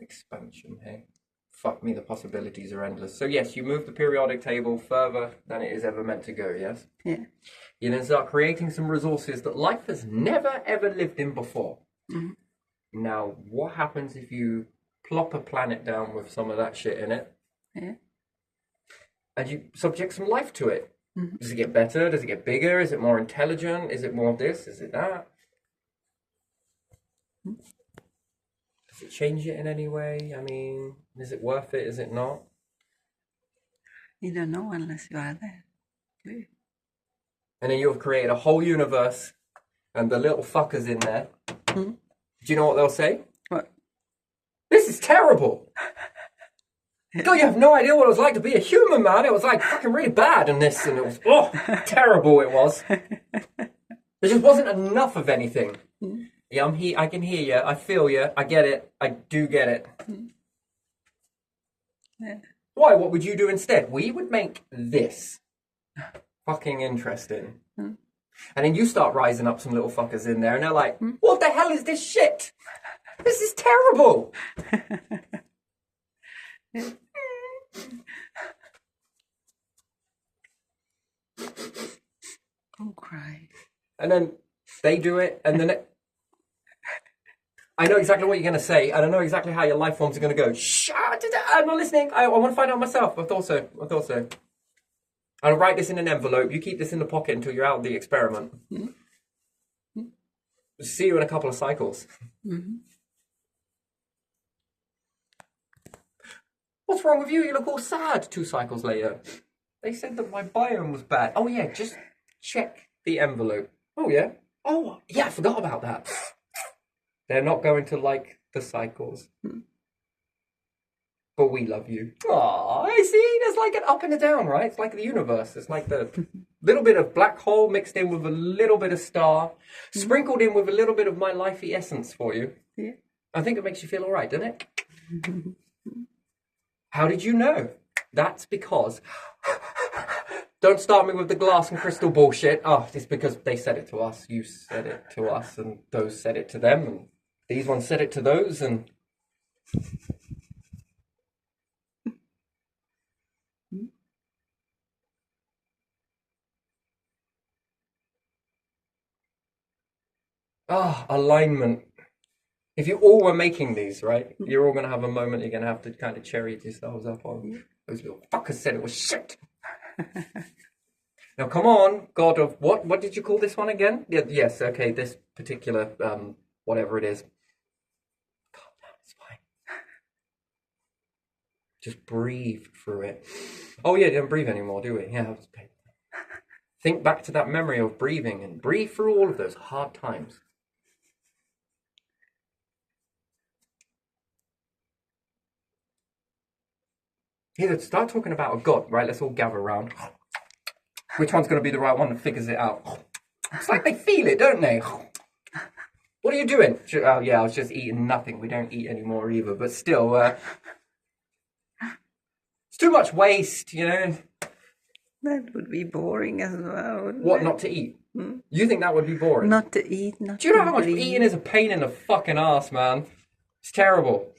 Expansion, hey? Fuck me, the possibilities are endless. So yes, you move the periodic table further than it is ever meant to go, yes? Yeah. You then start creating some resources that life has never ever lived in before. Mm-hmm. Now, what happens if you plop a planet down with some of that shit in it? Yeah. And you subject some life to it? Mm-hmm. Does it get better? Does it get bigger? Is it more intelligent? Is it more of this? Is it that? Does it change it in any way? I mean, is it worth it? Is it not? You don't know unless you are there. Yeah. And then you've created a whole universe and the little fuckers in there. Mm-hmm. Do you know what they'll say? What? This is terrible. God, you have no idea what it was like to be a human, man. It was like fucking really bad in this, and it was terrible. It was. There just wasn't enough of anything. Mm. Yeah, I'm here. I can hear you. I feel you. I get it. I do get it. Yeah. Why? What would you do instead? We would make this fucking interesting. Mm. And then you start rising up some little fuckers in there, and they're like, "What the hell is this shit? This is terrible." Yeah. Don't cry. And then they do it, and then I know exactly what you're going to say, and I know exactly how your life forms are going to go. Shh, I'm not listening. I want to find out myself. I thought so. I'll write this in an envelope. You keep this in the pocket until you're out of the experiment. Mm-hmm. See you in a couple of cycles. Mm-hmm. What's wrong with you? You look all sad 2 cycles later. They said that my biome was bad. Oh, yeah, just check the envelope. Oh, yeah. Oh, yeah, I forgot about that. They're not going to like the cycles. But we love you. Aww, I see. There's like an up and a down, right? It's like the universe. It's like the little bit of black hole mixed in with a little bit of star, sprinkled in with a little bit of my lifey essence for you. Yeah. I think it makes you feel all right, doesn't it? How did you know? That's because... Don't start me with the glass and crystal bullshit. Oh, it's because they said it to us. You said it to us, and those said it to them, and these ones said it to those, and... Alignment. If you all were making these, right, you're all going to have a moment you're going to have to kind of cherry yourselves up on. Those little fuckers said it was shit. Now, come on, God of... What did you call this one again? Yes, okay, this particular, whatever it is. Calm down, it's fine. Just breathe through it. Oh, yeah, don't breathe anymore, do we? Yeah, think back to that memory of breathing and breathe through all of those hard times. Here, let's start talking about a God, right? Let's all gather around. which one's going to be the right one that figures it out. It's like they feel it, don't they? What are you doing? Oh, yeah, I was just eating nothing. We don't eat anymore either, but still, it's too much waste, you know? That would be boring as well. What, not to eat? You think that would be boring? Not to eat, not Do you know to how much breathe. eating is a pain in the fucking ass, man? It's terrible.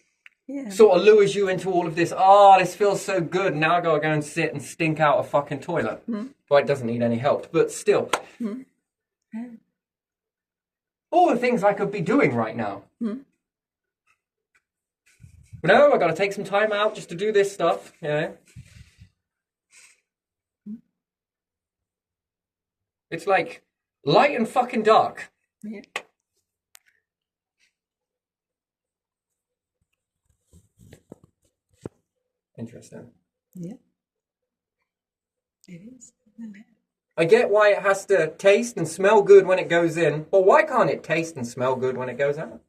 Yeah. Sort of lures you into all of this. Oh, this feels so good. Now I gotta go and sit and stink out a fucking toilet. Well, it doesn't need any help, but still. All the things I could be doing right now. No, I gotta take some time out just to do this stuff, you know? It's like light and fucking dark. Yeah. Interesting. Yeah. It is. Isn't it? I get why it has to taste and smell good when it goes in, but why can't it taste and smell good when it goes out?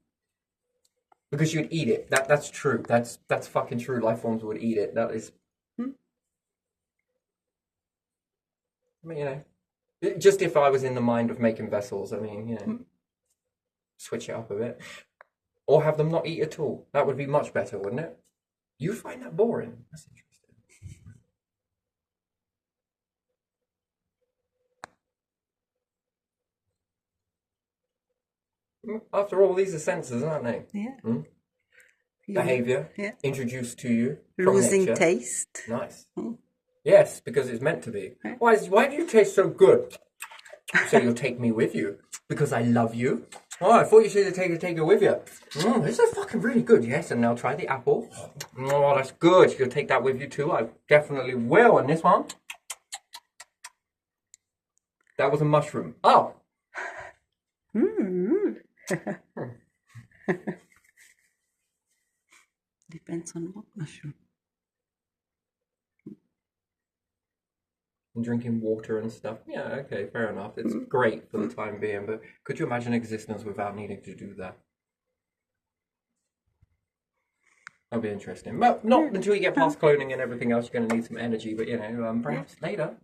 Because you'd eat it. That's true. That's fucking true. Life forms would eat it. That is. I mean, you know, just if I was in the mind of making vessels, I mean, you know, switch it up a bit, or have them not eat at all. That would be much better, wouldn't it? You find that boring? That's interesting. After all, these are senses, aren't they? Yeah. Behavior Yeah. introduced to you from Losing nature. taste. Nice. Yes, because it's meant to be. Why do you taste so good? So you'll take me with you because I love you. Oh, I thought you should take it with you. This is fucking really good. Yes, and now try the apple. Oh, that's good. You'll take that with you too. I definitely will. And this one. That was a mushroom. Oh. Depends on what mushroom. And drinking water and stuff. Yeah, okay, fair enough. It's great for the time being, but could you imagine existence without needing to do that? That'll be interesting. But not until you get past cloning and everything else, you're going to need some energy, but you know, perhaps later.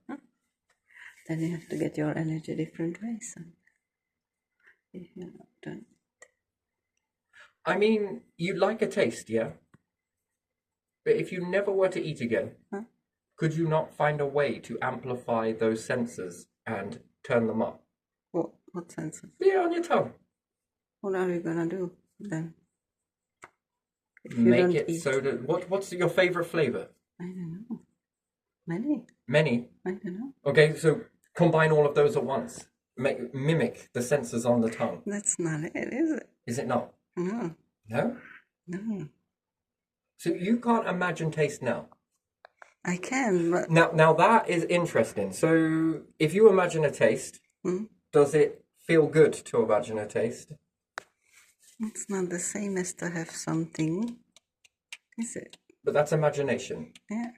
Then you have to get your energy different ways. If you don't. I mean, you like a taste, yeah? But if you never were to eat again, could you not find a way to amplify those senses and turn them up? What senses? Yeah, on your tongue. What are you gonna do then? If you Make don't it eat? so that... What's your favourite flavour? I don't know. Many. Many? I don't know. Okay, so combine all of those at once. Mimic the senses on the tongue. That's not it, is it? Is it not? No. No? No. So you can't imagine taste now. I can, but Now that is interesting. So if you imagine a taste, does it feel good to imagine a taste? it's not the same as to have something, is it? But that's imagination. Yeah.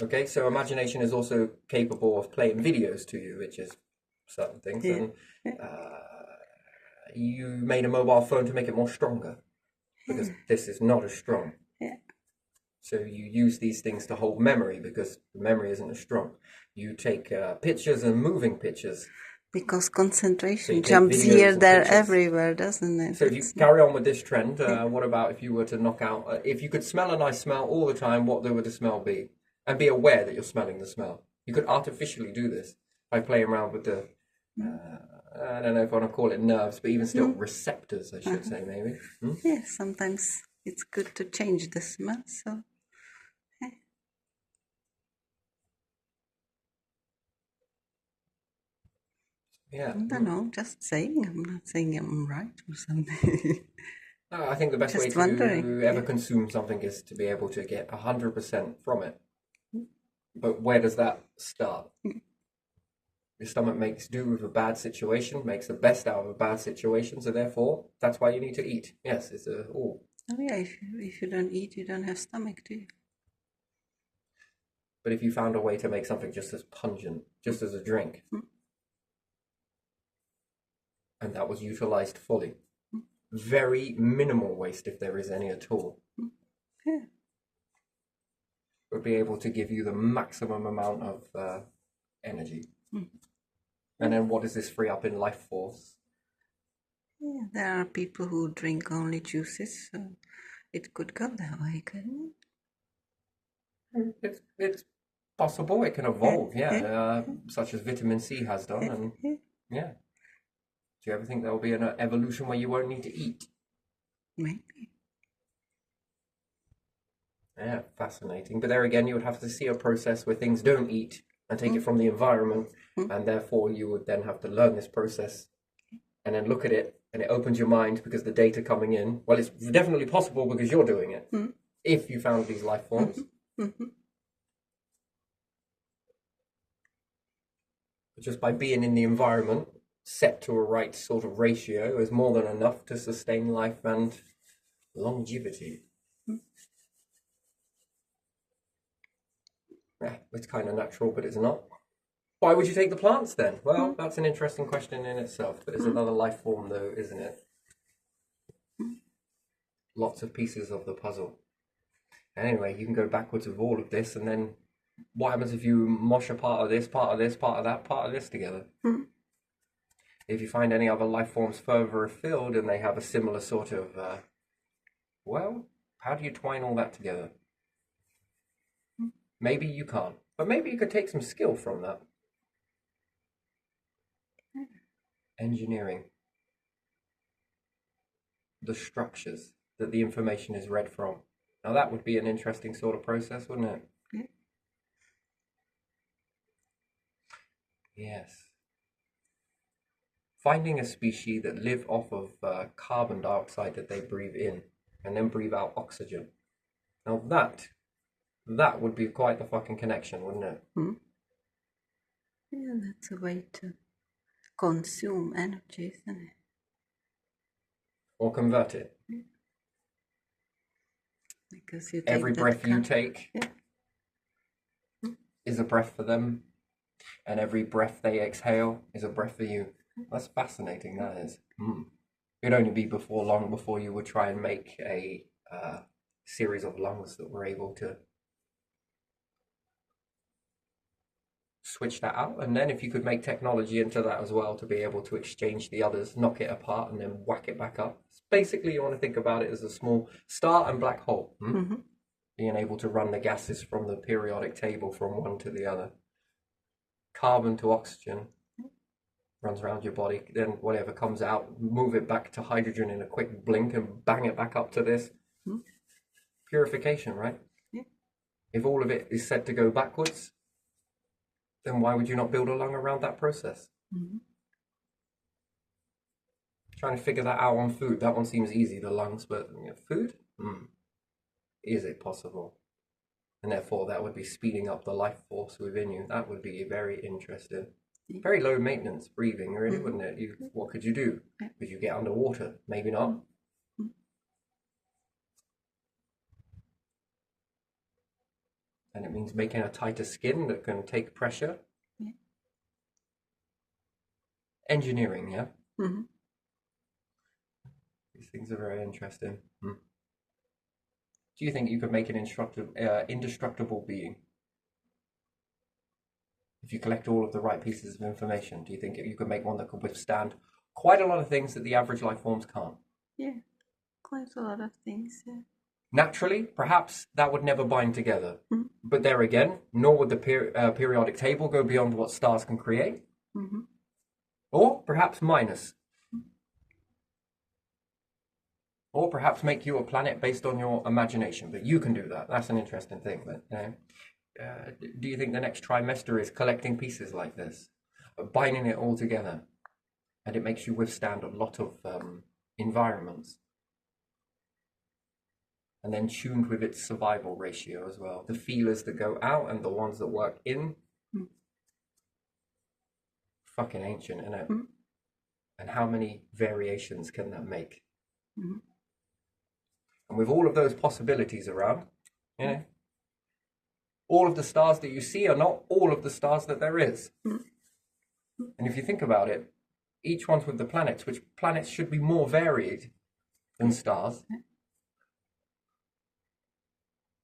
Okay, so imagination is also capable of playing videos to you, which is certain things. Yeah. And you made a mobile phone to make it more stronger because this is not as strong. Yeah. So you use these things to hold memory because the memory isn't as strong. You take pictures and moving pictures. Because So concentration you take jumps videos here, and there, pictures. everywhere, doesn't it? So if you carry on with this trend, what about if you were to knock out, if you could smell a nice smell all the time, what would the smell be? And be aware that you're smelling the smell. You could artificially do this by playing around with the, I don't know if I want to call it nerves, but even still receptors, I should say maybe. Yeah, sometimes it's good to change the smell, so Yeah. I don't know, just saying. I'm not saying I'm right or something. I think the best Just way to wondering, ever consume something is to be able to get 100% from it. But where does that start? Your stomach makes do with a bad situation, makes the best out of a bad situation, so therefore, that's why you need to eat. Yes, it's a... Oh. Oh yeah, if you don't eat, you don't have stomach, do you? But if you found a way to make something just as pungent, just as a drink, and that was utilized fully, very minimal waste, if there is any at all, Yeah. would be able to give you the maximum amount of energy. Mm. And then what does this free up in life force? Yeah, there are people who drink only juices, so it could go that way, couldn't It's possible it can evolve, yeah, such as vitamin C has done, and it? yeah. Do you ever think there will be an evolution where you won't need to eat? Maybe. Yeah, fascinating. But there again, you would have to see a process where things don't eat and take it from the environment, and therefore you would then have to learn this process and then look at it, and it opens your mind because the data coming in, well, it's definitely possible because you're doing it. If you found these life forms. Just by being in the environment, set to a right sort of ratio, is more than enough to sustain life and longevity. Yeah, it's kind of natural, but it's not. Why would you take the plants then? Well, that's an interesting question in itself, but it's another life form though, isn't it? Lots of pieces of the puzzle. Anyway, you can go backwards with all of this, and then what happens if you mosh a part of this, part of this, part of that, part of this together? If you find any other life forms further afield and they have a similar sort of, well, how do you twine all that together? Maybe you can't, but maybe you could take some skill from that. Engineering. The structures that the information is read from. Now that would be an interesting sort of process, wouldn't it? Yeah. Yes. Finding a species that live off of carbon dioxide that they breathe in and then breathe out oxygen. Now that would be quite the fucking connection, wouldn't it? Yeah, that's a way to consume energy, isn't it? Or convert it. Because you take Every that breath you take Yeah. is a breath for them, and every breath they exhale is a breath for you. That's fascinating, that is. It'd only be before long before you would try and make a series of lungs that were able to switch that out, and then if you could make technology into that as well to be able to exchange the others, knock it apart, and then whack it back up. Basically, you want to think about it as a small star and black hole. Being able to run the gases from the periodic table from one to the other. Carbon to oxygen runs around your body, then whatever comes out, move it back to hydrogen in a quick blink and bang it back up to this. Purification, right? Yeah. If all of it is said to go backwards, then why would you not build a lung around that process? Trying to figure that out on food. That one seems easy, the lungs, but food? Is it possible? And therefore, that would be speeding up the life force within you. That would be very interesting. Very low maintenance breathing, really, wouldn't it? What could you do? Could you get underwater? Maybe not. And it means making a tighter skin that can take pressure. Yeah. Engineering, yeah? These things are very interesting. Do you think you could make an indestructible being? If you collect all of the right pieces of information, do you think you could make one that could withstand quite a lot of things that the average life forms can't? Yeah, quite a lot of things, yeah. Naturally, perhaps that would never bind together. But there again, nor would the periodic table go beyond what stars can create. Or perhaps minus. Or perhaps make you a planet based on your imagination. But you can do that. That's an interesting thing. But do you think the next trimester is collecting pieces like this, binding it all together, and it makes you withstand a lot of environments, and then tuned with its survival ratio as well, the feelers that go out and the ones that work in? Fucking ancient, isn't it? And how many variations can that make? And with all of those possibilities around, all of the stars that you see are not all of the stars that there is. And if you think about it, each one's with the planets, which planets should be more varied than stars.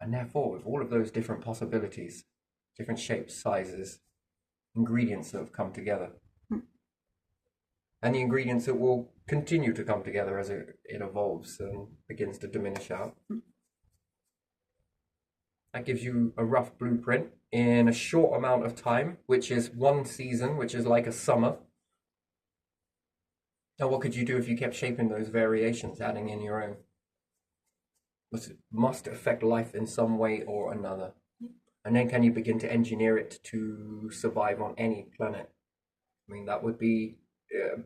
And therefore, with all of those different possibilities, different shapes, sizes, ingredients that have come together. And the ingredients that will continue to come together as it evolves and begins to diminish out. That gives you a rough blueprint in a short amount of time, which is one season, which is like a summer. Now, what could you do if you kept shaping those variations, adding in your own? Must affect life in some way or another. And then can you begin to engineer it to survive on any planet? I mean, that would be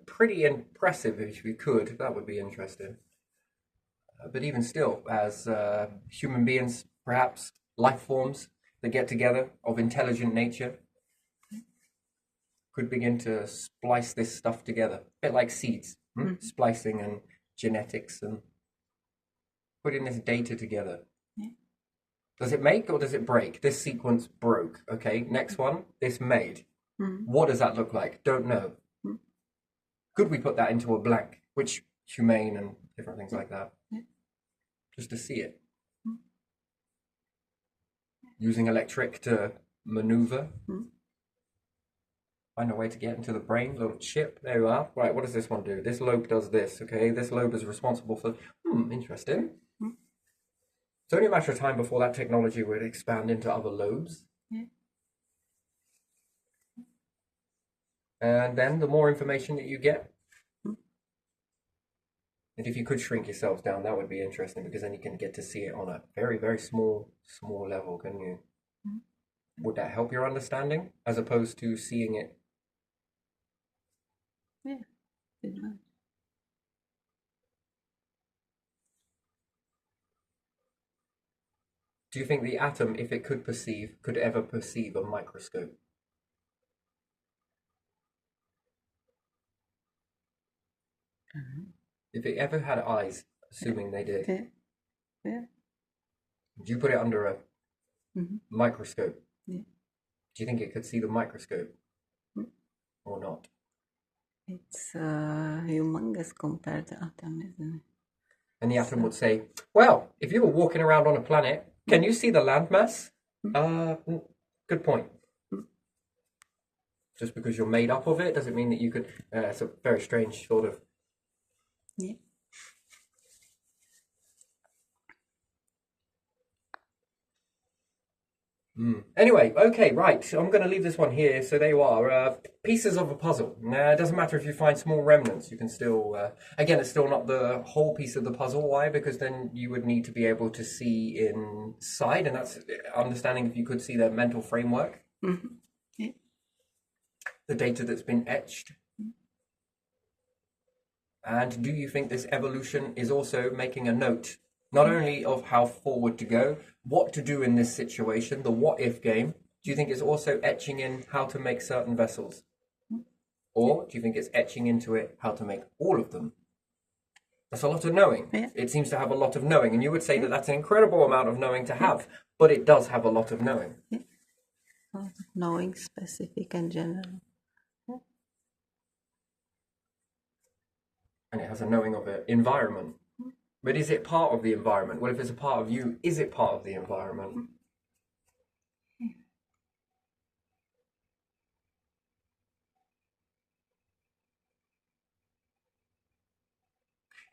pretty impressive if you could. That would be interesting. But even still, as human beings, perhaps life forms that get together of intelligent nature, could begin to splice this stuff together. A bit like seeds, splicing and genetics and putting this data together. Yeah. Does it make or does it break? This sequence broke. Okay, next one, this made. What does that look like? Don't know. Could we put that into a blank? Which humane and different things like that. Just to see it. Using electric to maneuver. Find a way to get into the brain, little chip. There you are. Right, what does this one do? This lobe does this, okay? This lobe is responsible for... interesting. It's only a matter of time before that technology would expand into other lobes. And then the more information that you get, and if you could shrink yourselves down, that would be interesting, because then you can get to see it on a very, very small level, can you? Would that help your understanding as opposed to seeing it? Yeah. Do you think the atom, if it could perceive, could ever perceive a microscope? If it ever had eyes, assuming they did, Yeah. would you put it under a microscope? Yeah. Do you think it could see the microscope or not? It's humongous compared to atom, isn't it? And the atom would say, well, if you were walking around on a planet, can you see the landmass? Good point. Just because you're made up of it doesn't mean that you could... it's a very strange sort of... Yeah. Anyway, okay, right. So I'm going to leave this one here. So there you are. Pieces of a puzzle. Now, it doesn't matter if you find small remnants. You can still... again, it's still not the whole piece of the puzzle. Why? Because then you would need to be able to see inside. And that's understanding if you could see their mental framework. Yeah. The data that's been etched. And do you think this evolution is also making a note, not only of how forward to go, what to do in this situation, the what if game? Do you think it's also etching in how to make certain vessels? Or do you think it's etching into it how to make all of them? That's a lot of knowing. Yeah. It seems to have a lot of knowing. And you would say that that's an incredible amount of knowing to have, but it does have a lot of knowing. Knowing specific and general. And it has a knowing of an environment. But is it part of the environment? Well, if it's a part of you, is it part of the environment?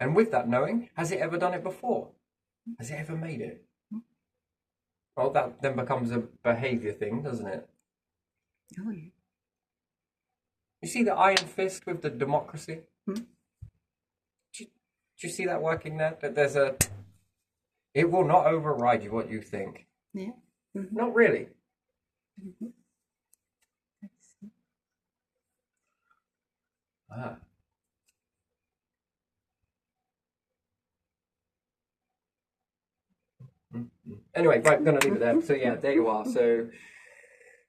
And with that knowing, has it ever done it before? Has it ever made it? Well, that then becomes a behavior thing, doesn't it? Oh, yeah. You see the iron fist with the democracy? Do you see that working there? That there's a... It will not override you what you think. Yeah. Not really. Ah. Anyway, right, I'm going to leave it there. So yeah, there you are. So,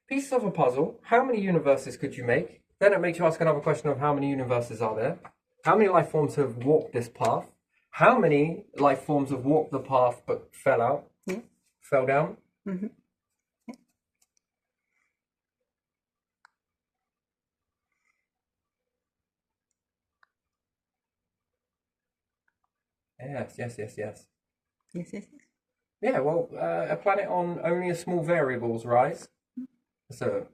pieces of a puzzle. How many universes could you make? Then it makes you ask another question of how many universes are there? How many life forms have walked this path? How many life forms have walked the path but fell out? Fell down? Yes. Yes. Yeah, well, a planet on only a small variable's rise. So,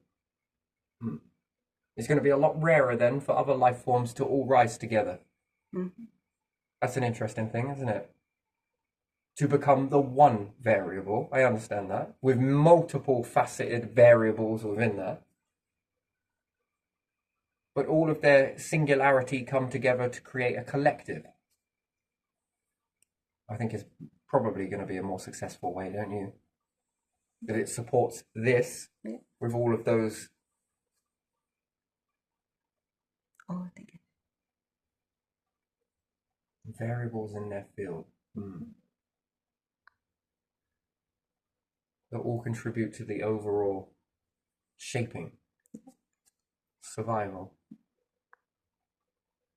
It's going to be a lot rarer then for other life forms to all rise together. Mm-hmm. That's an interesting thing, isn't it? To become the one variable, I understand that, with multiple faceted variables within that. But all of their singularity come together to create a collective. I think is probably going to be a more successful way, don't you? That it supports this with all of those. Oh, I think Variables in their field that all contribute to the overall shaping, survival.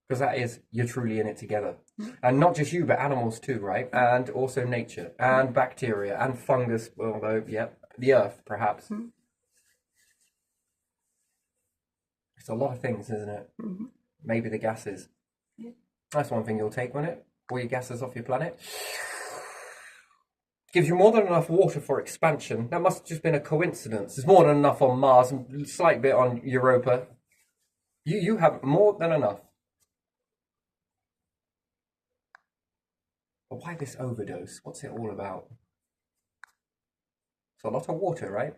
Because that is, you're truly in it together. And not just you, but animals too, right? And also nature, and bacteria, and fungus, although, the earth, perhaps. It's a lot of things, isn't it? Maybe the gases. That's one thing you'll take, won't it? All your gases off your planet. Gives you more than enough water for expansion. That must have just been a coincidence. There's more than enough on Mars and a slight bit on Europa. You have more than enough. But why this overdose? What's it all about? It's a lot of water, right?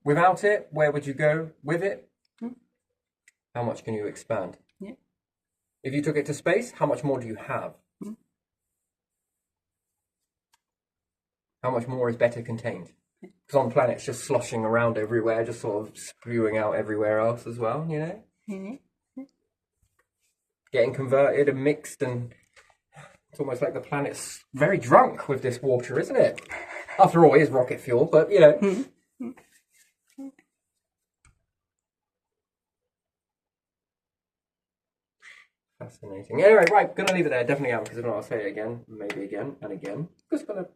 Without it, where would you go? With it, how much can you expand? Yeah. If you took it to space, how much more do you have? How much more is better contained? Because on the planet, it's just sloshing around everywhere, just sort of spewing out everywhere else as well, you know? Getting converted and mixed, and it's almost like the planet's very drunk with this water, isn't it? After all, it is rocket fuel, but, you know. Fascinating. Anyway, right, gonna leave it there. Definitely am, because if not, I'll say it again, maybe again and again. Just gonna,